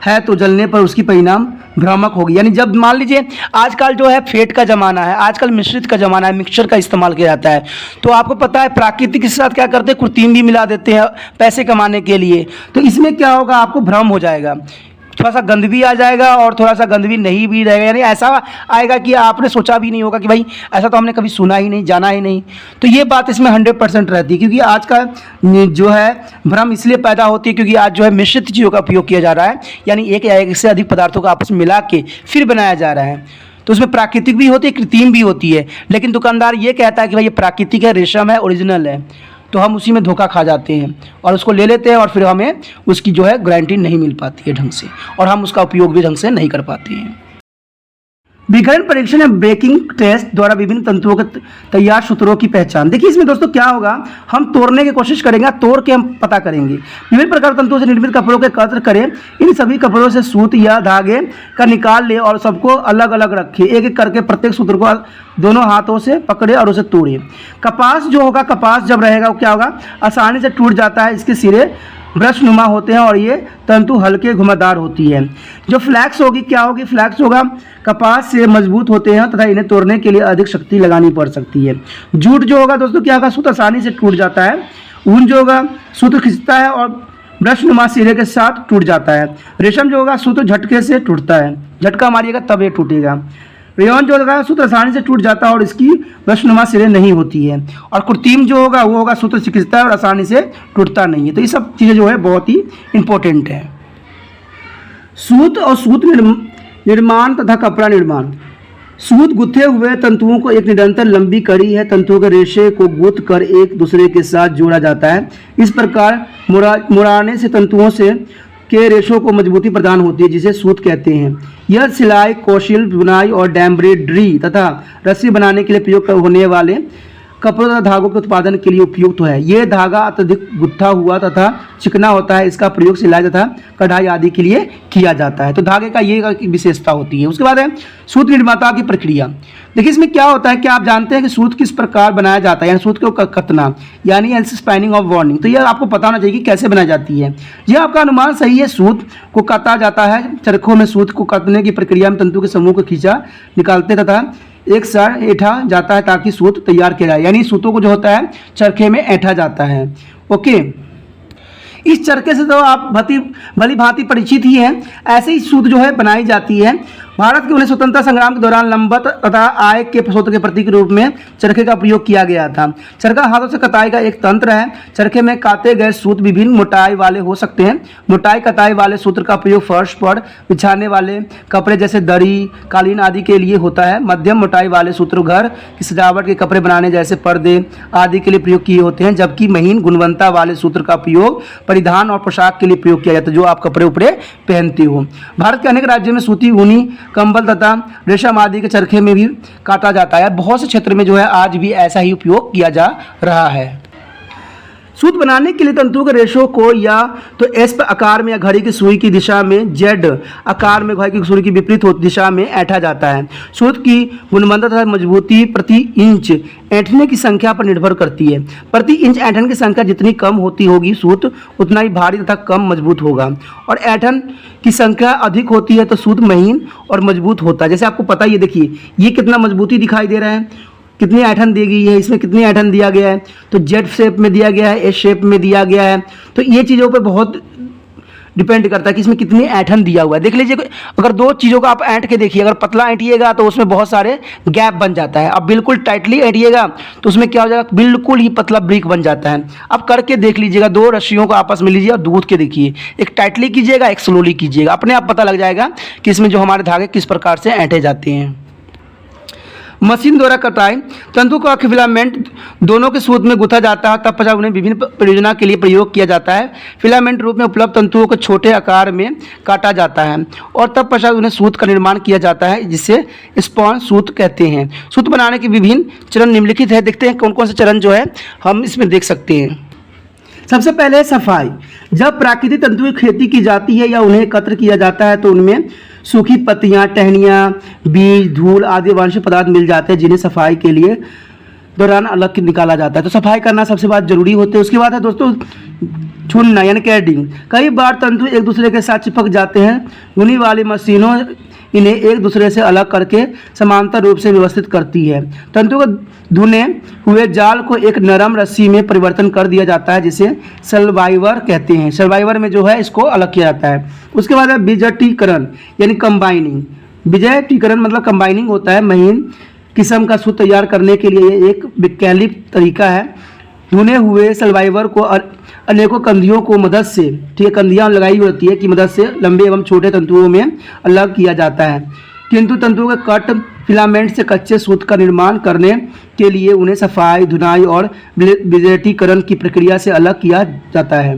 है तो जलने पर उसकी परिणाम भ्रामक होगी। यानी जब मान लीजिए आजकल जो है फेट का ज़माना है, आजकल मिश्रित का ज़माना है, मिक्सचर का इस्तेमाल किया जाता है, तो आपको पता है प्राकृतिक के साथ क्या करते हैं, कृत्रिम भी मिला देते हैं पैसे कमाने के लिए। तो इसमें क्या होगा, आपको भ्रम हो जाएगा, थोड़ा सा गंद भी आ जाएगा और थोड़ा सा गंद भी नहीं भी रहेगा। यानी ऐसा आएगा कि आपने सोचा भी नहीं होगा कि भाई ऐसा तो हमने कभी सुना ही नहीं, जाना ही नहीं। तो ये बात इसमें 100% रहती है, क्योंकि आज का जो है भ्रम इसलिए पैदा होती है क्योंकि आज जो है मिश्रित चीज़ों का उपयोग किया जा रहा है, यानी एक या एक से अधिक पदार्थों को आपस में मिला के फिर बनाया जा रहा है। तो उसमें प्राकृतिक भी होती है, कृत्रिम भी होती है, लेकिन दुकानदार ये कहता है कि भाई ये प्राकृतिक है, रेशम है, ओरिजिनल है, तो हम उसी में धोखा खा जाते हैं और उसको ले लेते हैं और फिर हमें उसकी जो है गारंटी नहीं मिल पाती है ढंग से, और हम उसका उपयोग भी ढंग से नहीं कर पाते हैं। विघटन परीक्षण या ब्रेकिंग टेस्ट द्वारा विभिन्न तंतुओं के तैयार सूत्रों की पहचान। देखिए इसमें दोस्तों क्या होगा, हम तोड़ने की कोशिश करेंगे, तोड़ के हम पता करेंगे। विभिन्न प्रकार तंतुओं से निर्मित कपड़ों के एकत्र करें, इन सभी कपड़ों से सूत या धागे का निकाल ले और सबको अलग अलग रखें। एक एक करके प्रत्येक सूत्र को दोनों हाथों से पकड़े और उसे तोड़े। कपास जो होगा, कपास जब रहेगा वो क्या होगा, आसानी से टूट जाता है, इसके सिरे ब्रश नुमा होते हैं और ये तंतु हल्के घुमावदार होती है। जो फ्लैक्स होगी, क्या होगी, फ्लैक्स होगा, कपास से मजबूत होते हैं तथा इन्हें तोड़ने के लिए अधिक शक्ति लगानी पड़ सकती है। जूट जो होगा दोस्तों क्या होगा, सूत आसानी से टूट जाता है। ऊन जो होगा, सूत खिंचता है और ब्रश नुमा सिरे के साथ टूट जाता है। रेशम जो होगा, सूत झटके से टूटता है, झटका मारिएगा तब ये टूटेगा। रेयॉन जो होगा, सूत्र आसानी से टूट जाता है और इसकी ब्रशनुमा सिरे नहीं होती है। और कृत्रिम जो होगा वो होगा, सूत्र खिंचता है और आसानी से टूटता नहीं है। तो ये सब चीज़ें जो है बहुत ही इंपॉर्टेंट है। सूत और सूत निर्माण तथा कपड़ा निर्माण। सूत गुथे हुए तंतुओं को एक निरंतर लंबी कड़ी है, तंतुओं के रेशे को गूंथ कर एक दूसरे के साथ जोड़ा जाता है। इस प्रकार मुड़ाने से तंतुओं से के रेशों को मजबूती प्रदान होती है, जिसे सूत कहते हैं। यह सिलाई, कौशल, बुनाई और एम्ब्रॉयडरी तथा रस्सी बनाने के लिए प्रयोग होने वाले कपड़ों तथा धागों के उत्पादन के लिए उपयुक्त है। यह धागा अत्यधिक गुत्था हुआ तथा चिकना होता है। इसका प्रयोग सिलाई तथा कढ़ाई आदि के लिए किया जाता है। तो धागे का ये विशेषता होती है। उसके बाद है सूत निर्माता की प्रक्रिया। देखिए इसमें क्या होता है, क्या आप जानते हैं कि सूत किस प्रकार बनाया जाता है, यानी सूत को कतना, यानी स्पाइनिंग ऑफ वार्निंग। तो यह आपको पता होना चाहिए कि कैसे बनाई जाती है। यह आपका अनुमान सही है। सूत को काता जाता है। चरखों में सूत को काटने की प्रक्रिया में तंतु के समूह को खींचा निकालते तथा एक साथ ऐंठा जाता है ताकि सूत तैयार किया जाए। यानी सूतों को जो होता है चरखे में ऐंठा जाता है। ओके, इस चरखे से तो आप भली भांति परिचित ही हैं। ऐसे ही सूत जो है बनाई जाती है। भारत के 19 स्वतंत्रता संग्राम के दौरान लंबत तथा आय के स्रोत के प्रतीक रूप में चरखे का प्रयोग किया गया था। चरखा हाथों से कताई का एक तंत्र है। चरखे में काते गए सूत विभिन्न मोटाई वाले हो सकते हैं। मोटाई कताई वाले सूत्र का प्रयोग फर्श पर बिछाने वाले कपड़े जैसे दरी, कालीन आदि के लिए होता है। मध्यम मोटाई वाले सूत्र घर की सजावट के कपड़े बनाने जैसे पर्दे आदि के लिए प्रयोग किए होते हैं, जबकि महीन गुणवत्ता वाले सूत्र का प्रयोग परिधान और पोशाक के लिए प्रयोग किया जाता है, जो आप कपड़े उपड़े पहनते हो। भारत के अनेक राज्यों में सूती, ऊनी, कंबल तथा रेशम आदि के चरखे में भी काटा जाता है। बहुत से क्षेत्र में जो है आज भी ऐसा ही उपयोग किया जा रहा है। सूत बनाने के लिए तंतुओं के रेशों को या तो एस आकार में या घड़ी की सुई की दिशा में, जेड आकार में घड़ी की सुई की विपरीत दिशा में ऐंठा जाता है। सूत की गुणवत्ता तथा मजबूती प्रति इंच ऐंठने की संख्या पर निर्भर करती है। प्रति इंच ऐंठन की संख्या जितनी कम होती होगी, सूत उतना ही भारी तथा कम मजबूत होगा। और ऐंठन की संख्या अधिक होती है तो सूत महीन और मजबूत होता है। जैसे आपको पता ही है, देखिए ये कितना मजबूती दिखाई दे रहा है, कितनी ऐंठन दी गई है, इसमें कितनी ऐंठन दिया गया है, तो जेड शेप में दिया गया है, एस शेप में दिया गया है। तो ये चीज़ों पे बहुत डिपेंड करता है कि इसमें कितनी ऐंठन दिया हुआ है। देख लीजिए, अगर दो चीज़ों को आप ऐंठ के देखिए, अगर पतला ऐंठिएगा तो उसमें बहुत सारे गैप बन जाता है। अब बिल्कुल टाइटली ऐंठिएगा तो उसमें क्या हो जाएगा, बिल्कुल ही पतला ब्रिक बन जाता है। अब करके देख लीजिएगा, दो रस्सियों को आपस में लीजिए और दूध के देखिए, एक टाइटली कीजिएगा, एक स्लोली कीजिएगा, अपने आप पता लग जाएगा कि इसमें जो हमारे धागे किस प्रकार से ऐंठे जाते हैं। मशीन द्वारा कटाई। तंतु का फिलामेंट दोनों के सूत में गुथा जाता है, तब पश्चात उन्हें विभिन्न प्रयोजनों के लिए प्रयोग किया जाता है। फिलामेंट रूप में उपलब्ध तंतुओं को छोटे आकार में काटा जाता है और तब पश्चात उन्हें सूत का निर्माण किया जाता है, जिसे स्पॉन सूत कहते हैं। सूत बनाने के विभिन्न चरण निम्नलिखित है। देखते हैं कौन कौन से चरण जो है हम इसमें देख सकते हैं। सबसे पहले सफाई। जब प्राकृतिक तंतुओं की खेती की जाती है या उन्हें एकत्र किया जाता है तो उनमें सूखी पत्तियां, टहनियां, बीज, धूल आदि वांछित पदार्थ मिल जाते हैं, जिन्हें सफाई के लिए दौरान अलग निकाला जाता है। तो सफाई करना सबसे बात जरूरी होती है। उसके बाद है दोस्तों छूनना यानी कैडिंग। कई बार तंतु एक दूसरे के साथ चिपक जाते हैं। धुनी वाली मशीनों इन्हें एक दूसरे से अलग करके समांतर रूप से व्यवस्थित करती है। तंतु को धुने हुए जाल को एक नरम रस्सी में परिवर्तन कर दिया जाता है, जिसे सर्वाइवर कहते हैं। सर्वाइवर में जो है इसको अलग किया जाता है। उसके बाद है विजटीकरण यानी कंबाइनिंग। विजटीकरण मतलब कंबाइनिंग होता है। महीन किस्म का सूत तैयार करने के लिए ये एक वैज्ञानिक तरीका है। धुने हुए सर्वाइवर को अनेकों कंधियों को मदद से, ठीक है, कंधियाँ लगाई होती है कि मदद से लंबे एवं छोटे तंतुओं में अलग किया जाता है। किंतु तंतुओं के कट फिलामेंट से कच्चे सूत का निर्माण करने के लिए उन्हें सफाई, धुनाई और विजटीकरण की प्रक्रिया से अलग किया जाता है।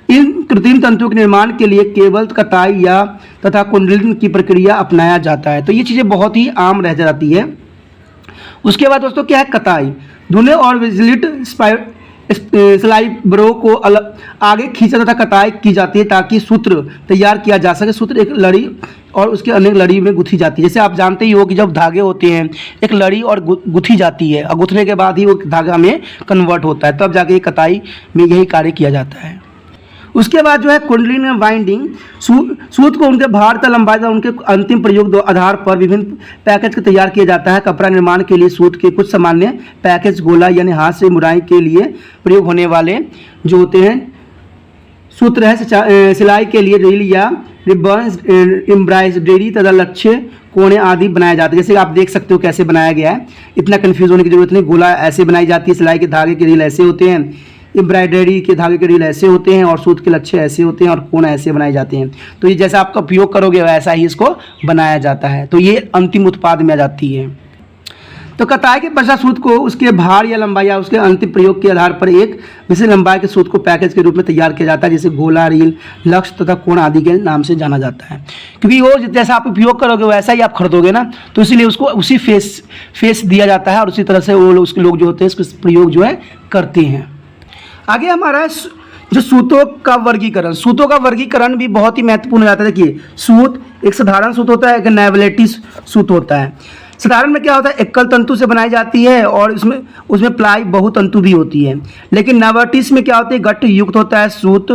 इन कृत्रिम तंतुओं के निर्माण के लिए केवल कताई या तथा कुंडलन की प्रक्रिया अपनाया जाता है। तो ये चीज़ें बहुत ही आम रह जाती है। उसके बाद दोस्तों क्या है कताई। धुने और विजिलिट स्लाइबरों को अलग आगे खींचा तथा कताई की जाती है ताकि सूत्र तैयार किया जा सके। सूत्र एक लड़ी और उसके अनेक लड़ी में गुथी जाती है। जैसे आप जानते ही हो कि जब धागे होते हैं एक लड़ी और गुथी जाती है और गुथने के बाद ही वो धागा में कन्वर्ट होता है, तब जाके ये कताई में यही कार्य किया जाता है। उसके बाद जो है कुंडली में वाइंडिंग। सूत को उनके भार तथा लंबाई तथा उनके अंतिम प्रयोग के आधार पर विभिन्न पैकेज को तैयार किया जाता है। कपड़ा निर्माण के लिए सूत के कुछ सामान्य पैकेज गोला यानी हाथ से मुराई के लिए प्रयोग होने वाले जो होते हैं सूत्र है। सिलाई के लिए रील या रिबन्स, एम्ब्रॉयडरी तथा लच्छे कोने आदि बनाए जाते हैं। जैसे आप देख सकते हो कैसे बनाया गया है, इतना कन्फ्यूज होने की जरूरत नहीं। गोला ऐसे बनाई जाती है, सिलाई के धागे के रील ऐसे होते हैं, एम्ब्रॉयडरी के धागे के रील ऐसे होते हैं और सूत के लच्छे ऐसे होते हैं और कोण ऐसे बनाए जाते हैं। तो ये जैसा आपका उपयोग करोगे वैसा ही इसको बनाया जाता है। तो ये अंतिम उत्पाद में आ जाती है। तो कताई के पश्चात सूत को उसके भार या लंबाई या उसके अंतिम प्रयोग के आधार पर एक विशेष लंबाई के सूत को पैकेज के रूप में तैयार किया जाता है, जिसे गोला, रील, लक्ष्य तथा कोण आदि के नाम से जाना जाता है। क्योंकि वो जैसा आप उपयोग करोगे वैसा ही आप खरीदोगे ना, तो इसीलिए उसको उसी फेस दिया जाता है और उसी तरह से वो उसके लोग जो होते हैं इसको प्रयोग जो है करते हैं। आगे हमारा जो सूतों का वर्गीकरण। सूतों का वर्गीकरण भी बहुत ही महत्वपूर्ण हो जाता है। देखिए सूत एक साधारण सूत होता है, एक नाइवेलिटी सूत होता है। साधारण में क्या होता है एकल तंतु से बनाई जाती है और उसमें प्लाई बहुतंतु भी होती है। लेकिन नाइवेलिटीज में क्या होता है गट्ठ युक्त होता है सूत,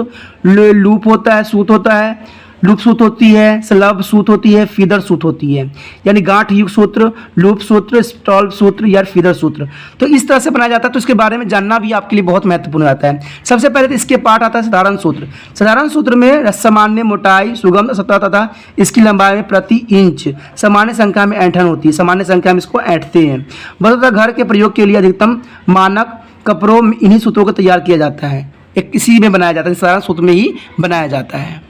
लूप होता है सूत होता है, लूप सूत होती है, स्लब सूत होती है, फीदर सूत होती है। यानी गांठ युक्त सूत्र, लूप सूत्र, स्टॉल सूत्र या फीदर सूत्र। तो इस तरह से बनाया जाता है। तो इसके बारे में जानना भी आपके लिए बहुत महत्वपूर्ण रहता है। सबसे पहले तो इसके पार्ट आता है साधारण सूत्र। साधारण सूत्र में सामान्य मोटाई, सुगम सतह तथा इसकी लंबाई में प्रति इंच सामान्य संख्या में ऐंठन होती है। सामान्य संख्या में इसको ऐंठते हैं। बस घर के प्रयोग के लिए अधिकतम मानक कपड़ों में इन्हीं सूत्रों को तैयार किया जाता है। एक इसी में बनाया जाता है, साधारण सूत्र में ही बनाया जाता है।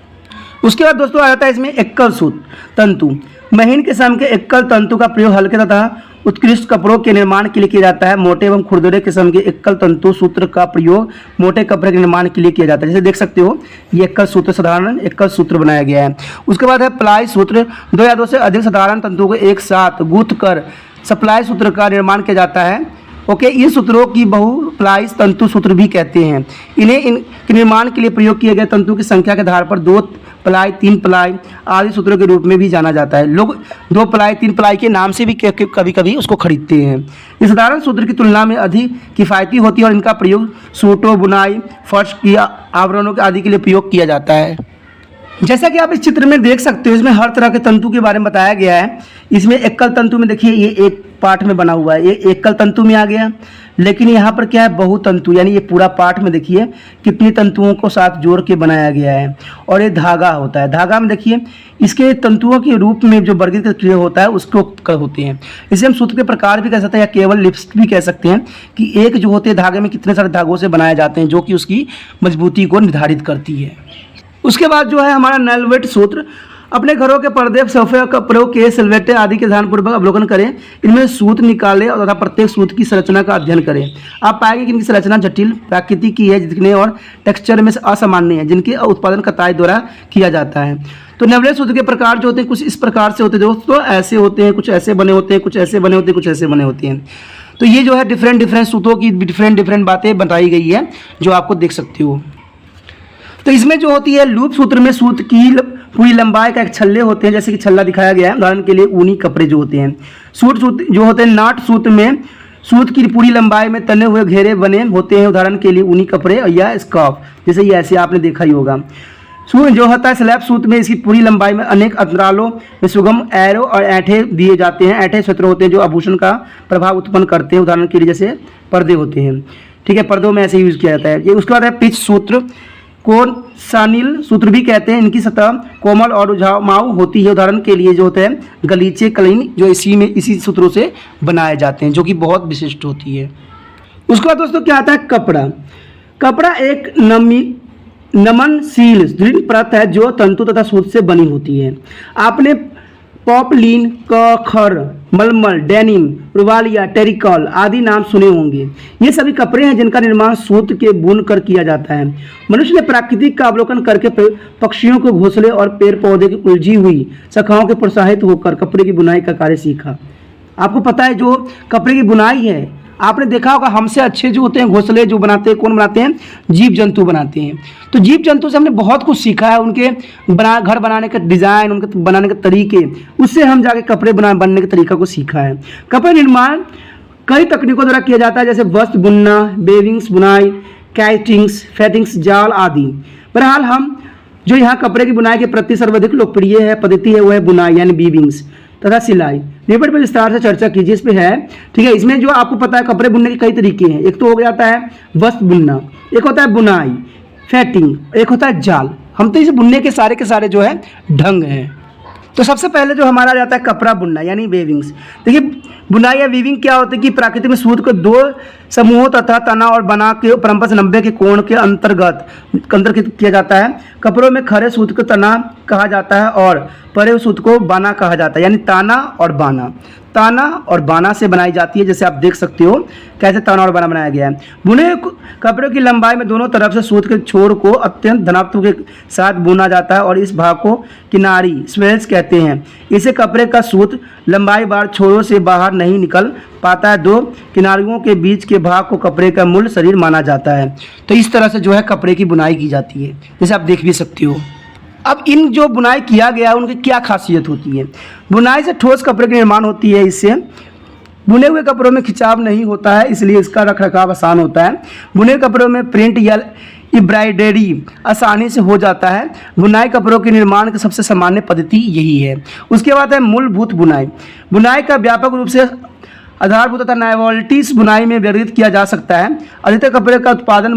उसके बाद दोस्तों आ जाता है इसमें एकल सूत तंतु। महीन किस्म के एकल तंतु का प्रयोग हल्के तथा उत्कृष्ट कपड़ों के निर्माण के लिए किया जाता है। मोटे एवं खुरदरे किस्म के एकल तंतु सूत्र का प्रयोग मोटे कपड़े के निर्माण के लिए किया जाता है। जैसे देख सकते हो ये एकल सूत्र, साधारण एकल सूत्र बनाया गया है। उसके बाद है प्लाई सूत्र। दो या दो से अधिक साधारण तंतुओं को एक साथ गूंथ कर सप्लाई सूत्र का निर्माण किया जाता है। ओके, इन सूत्रों की बहुप्लाई तंतु सूत्र भी कहते हैं। इनके निर्माण के लिए प्रयोग किए गए तंतु की संख्या के आधार पर 2 प्लाई, 3 प्लाई आदि सूत्रों के रूप में भी जाना जाता है। लोग 2 प्लाई, 3 प्लाई के नाम से भी कभी कभी उसको खरीदते हैं। ये साधारण सूत्र की तुलना में अधिक किफ़ायती होती है और इनका प्रयोग सूटों, बुनाई, फर्श की आवरणों आदि के लिए प्रयोग किया जाता है। जैसा कि आप इस चित्र में देख सकते हो इसमें हर तरह के तंतु के बारे में बताया गया है। इसमें एकल तंतु में देखिए ये एक पार्ट में बना हुआ है, ये एकल तंतु में आ गया। लेकिन यहाँ पर क्या है बहुतंतु, यानी ये पूरा पार्ट में देखिए कितनी तंतुओं को साथ जोड़ के बनाया गया है। और ये धागा होता है। धागा में देखिए इसके तंतुओं के रूप में जो वर्गीकृत क्रिया होता है उसको होते हैं। इसे हम सूत्र के प्रकार भी कह सकते हैं या केवल लिप्स भी कह सकते हैं कि एक जो होते हैं धागे में कितने सारे धागों से बनाए जाते हैं जो कि उसकी मजबूती को निर्धारित करती है। उसके बाद जो है हमारा नलवेट सूत्र। अपने घरों के पर्दे, सोफे, कपड़ों के सिलवटे आदि के ध्यानपूर्वक अवलोकन करें। इनमें सूत निकालें और तथा प्रत्येक सूत की संरचना का अध्ययन करें। आप पाएंगे कि इनकी संरचना जटिल प्रकृति की है, दिखने और टेक्सचर में असामान्य है, जिनके उत्पादन कताई द्वारा किया जाता है। तो नवले सूत्र के प्रकार जो होते हैं कुछ इस प्रकार से होते हैं दोस्तों, ऐसे होते हैं, कुछ ऐसे बने होते हैं, कुछ ऐसे बने होते हैं, कुछ ऐसे बने होते हैं। तो ये जो है डिफरेंट सूतों की डिफरेंट बातें बताई गई है जो आपको देख सकते हो। तो इसमें जो होती है लूप सूत्र में सूत की पूरी लंबाई का एक छल्ले होते हैं, जैसे कि छल्ला दिखाया गया है। उदाहरण के लिए ऊनी कपड़े जो होते हैं। सूत जो होते हैं नाट सूत्र में सूत की पूरी लंबाई में तने हुए घेरे बने होते हैं, उदाहरण के लिए ऊनी कपड़े या स्कार्फ, जैसे ये ऐसे आपने देखा ही होगा। सूत जो होता है स्लैब सूत में इसकी पूरी लंबाई में अनेक अंतरालों में सुगम एरो और ऐंठे दिए जाते हैं। ऐंठे क्षेत्र होते हैं जो आभूषण का प्रभाव उत्पन्न करते हैं, उदाहरण के लिए जैसे पर्दे होते हैं, ठीक है, पर्दों में ऐसे यूज किया जाता है। ये उसके बाद है पिच सूत्र, कोन सानिल सूत्र भी कहते हैं। इनकी सतह कोमल और रुझामाऊ होती है, उदाहरण के लिए जो होते हैं गलीचे कलीन, जो इसी सूत्रों से बनाए जाते हैं, जो कि बहुत विशिष्ट होती है। उसके बाद दोस्तों क्या आता है कपड़ा। कपड़ा एक नमनशील दृढ़ परत है जो तंतु तथा सूत से बनी होती है। आपने पॉपलिन, खर, मलमल, डेनिम, रुवालिया, टेरिकॉल आदि नाम सुने होंगे। ये सभी कपड़े हैं जिनका निर्माण सूत के बुन कर किया जाता है। मनुष्य ने प्राकृतिक का अवलोकन करके पक्षियों के घोंसले और पेड़ पौधे की उलझी हुई शाखाओं के प्रोत्साहित होकर कपड़े की बुनाई का कार्य सीखा। आपको पता है जो कपड़े की बुनाई है, आपने देखा होगा हमसे अच्छे जो होते हैं घोंसले जो बनाते हैं, कौन बनाते हैं? जीव जंतु बनाते हैं। तो जीव जंतु से हमने बहुत कुछ सीखा है, उनके घर बनाने का डिज़ाइन, उनके बनाने के तरीके, उससे हम जाके कपड़े बनने के तरीका को सीखा है। कपड़े निर्माण कई तकनीकों द्वारा किया जाता है, जैसे वस्त्र बुनना, वेविंग्स बुनाई, कैस्टिंग्स, फेटिंग्स, जाल आदि। बहरहाल हम जो यहाँ कपड़े की बुनाई के प्रति सर्वाधिक लोकप्रिय है पद्धति है वो है बुनाई यानी वीविंग्स तथा सिलाई। निपट पर विस्तार से चर्चा कीजिए इस पे है, ठीक है। इसमें जो आपको पता है कपड़े बुनने के कई तरीके हैं। एक तो हो जाता है वस्त्र बुनना, एक होता है बुनाई, फेटिंग, एक होता है जाल। हम तो इसे बुनने के सारे जो है ढंग हैं। तो सबसे पहले जो हमारा जाता है कपड़ा बुनना यानी वेविंग्स। देखिए बुनाई या वीविंग क्या होता है कि प्राकृतिक में सूत को दो समूहों तथा तना और बना के परंपरा से 90 के कोण के अंतर्गत किया जाता है। कपड़ों में खरे सूत को तना कहा जाता है और परे सूत को बाना कहा जाता है, यानी ताना और बाना। ताना और बाना से बनाई जाती है, जैसे आप देख सकते हो कैसे ताना और बाना बनाया गया है। बुने कपड़ों की लंबाई में दोनों तरफ से सूत के छोर को अत्यंत धनात्व के साथ बुना जाता है और इस भाग को किनारी स्वेल्स कहते हैं। इसे कपड़े का सूत लंबाई बार छोरों से बाहर नहीं निकल पाता है। दो किनारियों के बीच के भाग को कपड़े का मूल शरीर माना जाता है। तो इस तरह से जो है कपड़े की बुनाई की जाती है, जैसे आप देख भी सकते हो। अब इन जो बुनाई किया गया उनकी क्या खासियत होती है? बुनाई से ठोस कपड़े की निर्माण होती है। इससे बुने हुए कपड़ों में खिंचाव नहीं होता है, इसलिए इसका रखरखाव आसान होता है। बुने कपड़ों में प्रिंट या एम्ब्रॉयडरी आसानी से हो जाता है। बुनाई कपड़ों के निर्माण की सबसे सामान्य पद्धति यही है। उसके बाद है मूलभूत बुनाई। बुनाई का व्यापक रूप से आधारभूत तथा नॉवेल्टीज बुनाई में वर्गीकृत किया जा सकता है। अधिकतर कपड़े का उत्पादन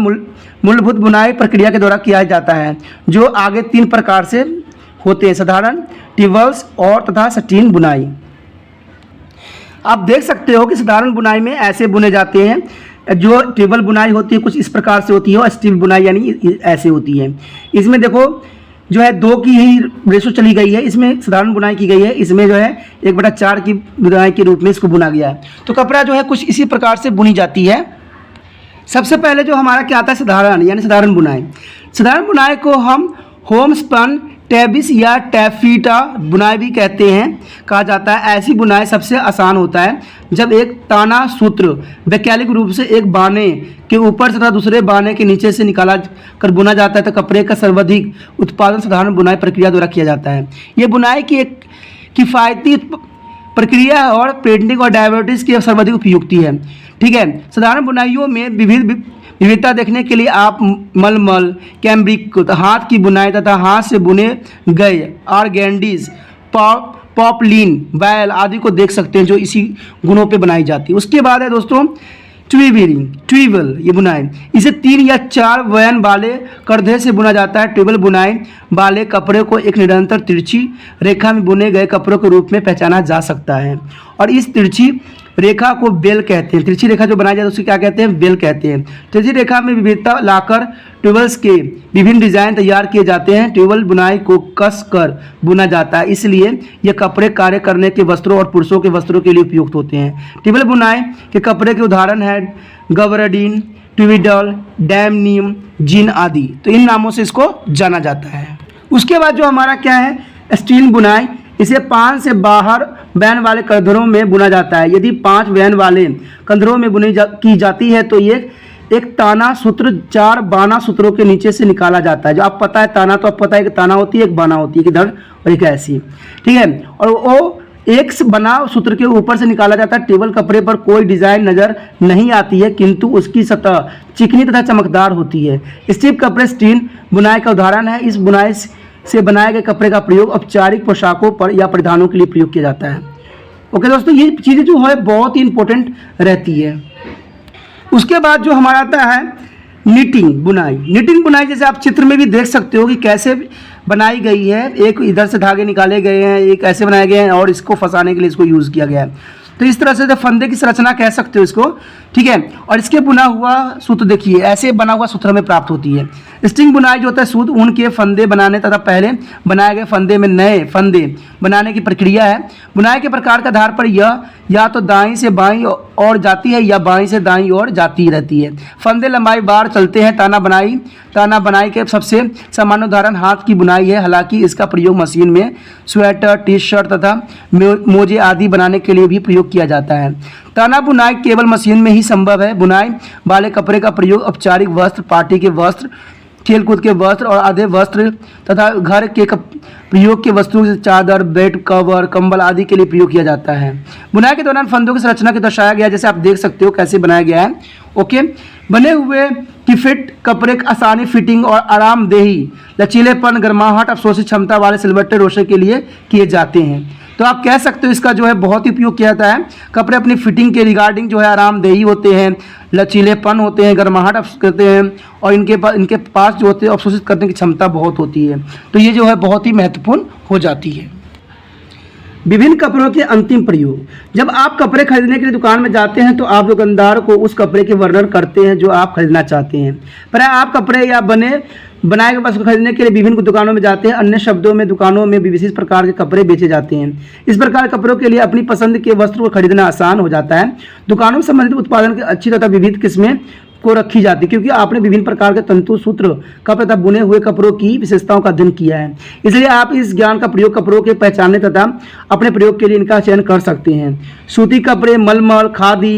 मूलभूत बुनाई प्रक्रिया के द्वारा किया जाता है, जो आगे 3 प्रकार से होते हैं: साधारण, टिवल्स और तथा सटीन बुनाई। आप देख सकते हो कि साधारण बुनाई में ऐसे बुने जाते हैं। जो टेबल बुनाई होती है कुछ इस प्रकार से होती है और स्टील बुनाई यानी ऐसे होती है। इसमें देखो जो है 2 की ही रेशो चली गई है, इसमें साधारण बुनाई की गई है, इसमें जो है 1/4 की बुनाई के रूप में इसको बुना गया है। तो कपड़ा जो है कुछ इसी प्रकार से बुनी जाती है। सबसे पहले जो हमारा क्या आता है साधारण यानी साधारण बुनाई। साधारण बुनाई को हम होमस्पन, टैबिस या टैफीटा बुनाई भी कहा जाता है। ऐसी बुनाई सबसे आसान होता है जब एक ताना सूत्र वैकल्पिक रूप से एक बाने के ऊपर तथा दूसरे बाने के नीचे से निकाला कर बुना जाता है, तो कपड़े का सर्वाधिक उत्पादन साधारण बुनाई प्रक्रिया द्वारा किया जाता है। ये बुनाई की एक किफ़ायती प्रक्रिया है और प्रिंटिंग और डायवर्टिस की सर्वाधिक उपयुक्ति है, ठीक है। साधारण बुनाइयों में विविधता देखने के लिए आप मलमल, कैम्ब्रिक, हाथ की बुनाई तथा हाथ से बुने गए आर्गेंडीज, पॉपलिन, बैल आदि को देख सकते हैं, जो इसी गुणों पे बनाई जाती है। उसके बाद है दोस्तों ट्विवल ये बुनाई। इसे 3 या 4 वयन वाले कंधे से बुना जाता है। ट्विवल बुनाई वाले कपड़े को एक निरंतर तिरछी रेखा में बुने गए कपड़ों के रूप में पहचाना जा सकता है और इस तिरछी रेखा को बेल कहते हैं। तिरछी रेखा जो बनाई जाती है उसे क्या कहते हैं? बेल कहते हैं। तिरछी रेखा में विविधता लाकर ट्यूबल्स के विभिन्न डिजाइन तैयार किए जाते हैं। ट्यूबल बुनाई को कस कर बुना जाता है, इसलिए ये कपड़े कार्य करने के वस्त्रों और पुरुषों के वस्त्रों के लिए उपयुक्त होते हैं। ट्यूबल बुनाई के कपड़े के उदाहरण है गबरडीन, ट्विडल, डैमनियम, जीन आदि। तो इन नामों से इसको जाना जाता है। उसके बाद जो हमारा क्या है स्टील बुनाई। इसे 5 से बाहर वैन वाले कंधरों में बुना जाता है। यदि 5 वैन वाले कंधरों में की जाती है तो ये एक ताना सूत्र 4 बाना सूत्रों के नीचे से निकाला जाता है। जो आप पता है ताना, तो आप पता है कि ताना होती है, एक बाना होती है, एक इधर और एक ऐसी, ठीक है। और वो एक से बना सूत्र के ऊपर से निकाला जाता है। टेबल कपड़े पर कोई डिजाइन नजर नहीं आती है, किंतु उसकी सतह चिकनी तथा चमकदार होती है। स्ट्रिप कपड़े स्टीन बुनाई का उदाहरण है। इस बुनाई से बनाए गए कपड़े का प्रयोग औपचारिक पोशाकों पर या परिधानों के लिए प्रयोग किया जाता है। ओके दोस्तों, ये चीज़ें जो है बहुत ही इंपॉर्टेंट रहती है। उसके बाद जो हमारा आता है निटिंग बुनाई। निटिंग बुनाई जैसे आप चित्र में भी देख सकते हो कि कैसे बनाई गई है। एक इधर से धागे निकाले गए हैं, एक ऐसे बनाए गए हैं और इसको फंसाने के लिए इसको यूज़ किया गया है। तो इस तरह से फंदे की संरचना कह सकते हो इसको, ठीक है। और इसके बुना हुआ सूत्र देखिए, ऐसे बना हुआ सूत्र हमें प्राप्त होती है। स्ट्रिंग बुनाई जो होता है सूत्र ऊन के फंदे बनाने तथा पहले बनाए गए फंदे में नए फंदे बनाने की प्रक्रिया है। बुनाई के प्रकार के आधार पर यह या तो दाईं से बाईं ओर जाती है या बाईं से दाईं ओर जाती रहती है। फंदे लंबाई बार चलते हैं। ताना बनाई के सबसे सामान्य उदाहरण हाथ की बुनाई है। हालांकि इसका प्रयोग मशीन में स्वेटर, टी शर्ट तथा मोजे आदि बनाने के लिए भी प्रयोग किया जाता है। ताना बुनाई केवल मशीन में ही संभव है। बुनाई वाले कपड़े का प्रयोग औपचारिक वस्त्र, पार्टी के वस्त्र, खेलकूद के वस्त्र और आधे वस्त्र तथा घर के प्रयोग के वस्तुओं जैसे चादर, बेड कवर, कंबल आदि के लिए प्रयोग किया जाता है। बुनाई के दौरान फंदों की संरचना को दर्शाया गया है, जैसे आप देख सकते हो कैसे बनाया गया है। ओके, बने हुए की फिट कपड़े आसानी, फिटिंग और आरामदेही, लचीलेपन, गर्माहट, अवशोषित क्षमता वाले सिलवट्टे रोशे के लिए किए जाते हैं। तो आप कह सकते हो इसका जो है बहुत ही उपयोग किया जाता है। कपड़े अपनी फिटिंग के रिगार्डिंग जो है आरामदेही होते हैं, लचीलेपन होते हैं, गर्माहट करते हैं और इनके पास जो होते हैं अवशोषित करने की क्षमता बहुत होती है। तो ये जो है बहुत ही महत्वपूर्ण हो जाती है। विभिन्न कपड़ों के अंतिम प्रयोग। जब आप कपड़े खरीदने के लिए दुकान में जाते हैं तो आप दुकानदार को उस कपड़े के वर्णन करते हैं जो आप खरीदना चाहते हैं। पर आप कपड़े या बनाए गए वस्तु खरीदने के लिए विभिन्न दुकानों में जाते हैं। अन्य शब्दों में दुकानों में भी विशेष प्रकार के कपड़े बेचे जाते हैं। इस प्रकार कपड़ों के लिए अपनी पसंद के वस्त्र को खरीदना आसान हो जाता है। दुकानों में संबंधित उत्पादन की अच्छी तथा विविध किस्में को रखी जाती है, क्योंकि आपने विभिन्न प्रकार के तंतु, सूत्र, कपड़े तथा बुने हुए कपड़ों की विशेषताओं का अध्ययन किया है। इसलिए आप इस ज्ञान का प्रयोग कपड़ों के पहचानने तथा अपने प्रयोग के लिए इनका चयन कर सकते हैं। सूती कपड़े मलमल, खादी,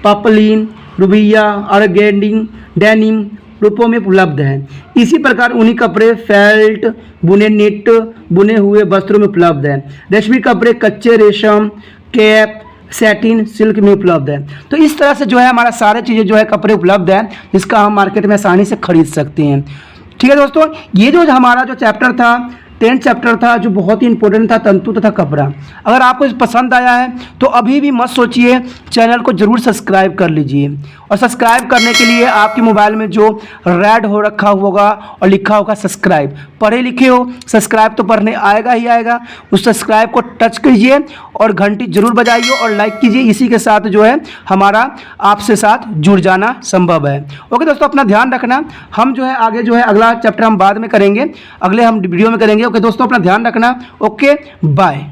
पपलीन, रुबिया और डेनिम रूपों में उपलब्ध है। इसी प्रकार ऊनी कपड़े फेल्ट, नेट बुने हुए वस्त्रों में उपलब्ध है। रेशमी कपड़े कच्चे रेशम, कैप, सैटिन, सिल्क में उपलब्ध है। तो इस तरह से जो है हमारा सारे चीज़ें जो है कपड़े उपलब्ध है, जिसका हम मार्केट में आसानी से खरीद सकते हैं। ठीक है दोस्तों, ये जो हमारा जो चैप्टर था 10th चैप्टर था जो बहुत ही इंपॉर्टेंट था, तंतु तथा कपड़ा। अगर आपको पसंद आया है तो अभी भी मत सोचिए, चैनल को जरूर सब्सक्राइब कर लीजिए। और सब्सक्राइब करने के लिए आपके मोबाइल में जो रेड हो रखा होगा और लिखा होगा सब्सक्राइब, पढ़े लिखे हो सब्सक्राइब तो पढ़ने आएगा ही आएगा, उस सब्सक्राइब को टच कीजिए और घंटी जरूर बजाइए और लाइक कीजिए। इसी के साथ जो है हमारा आपसे साथ जुड़ जाना संभव है। ओके दोस्तों, अपना ध्यान रखना। हम जो है आगे जो है अगला चैप्टर हम बाद में करेंगे, अगले हम वीडियो में करेंगे। ओके दोस्तों, अपना ध्यान रखना। Okay, bye.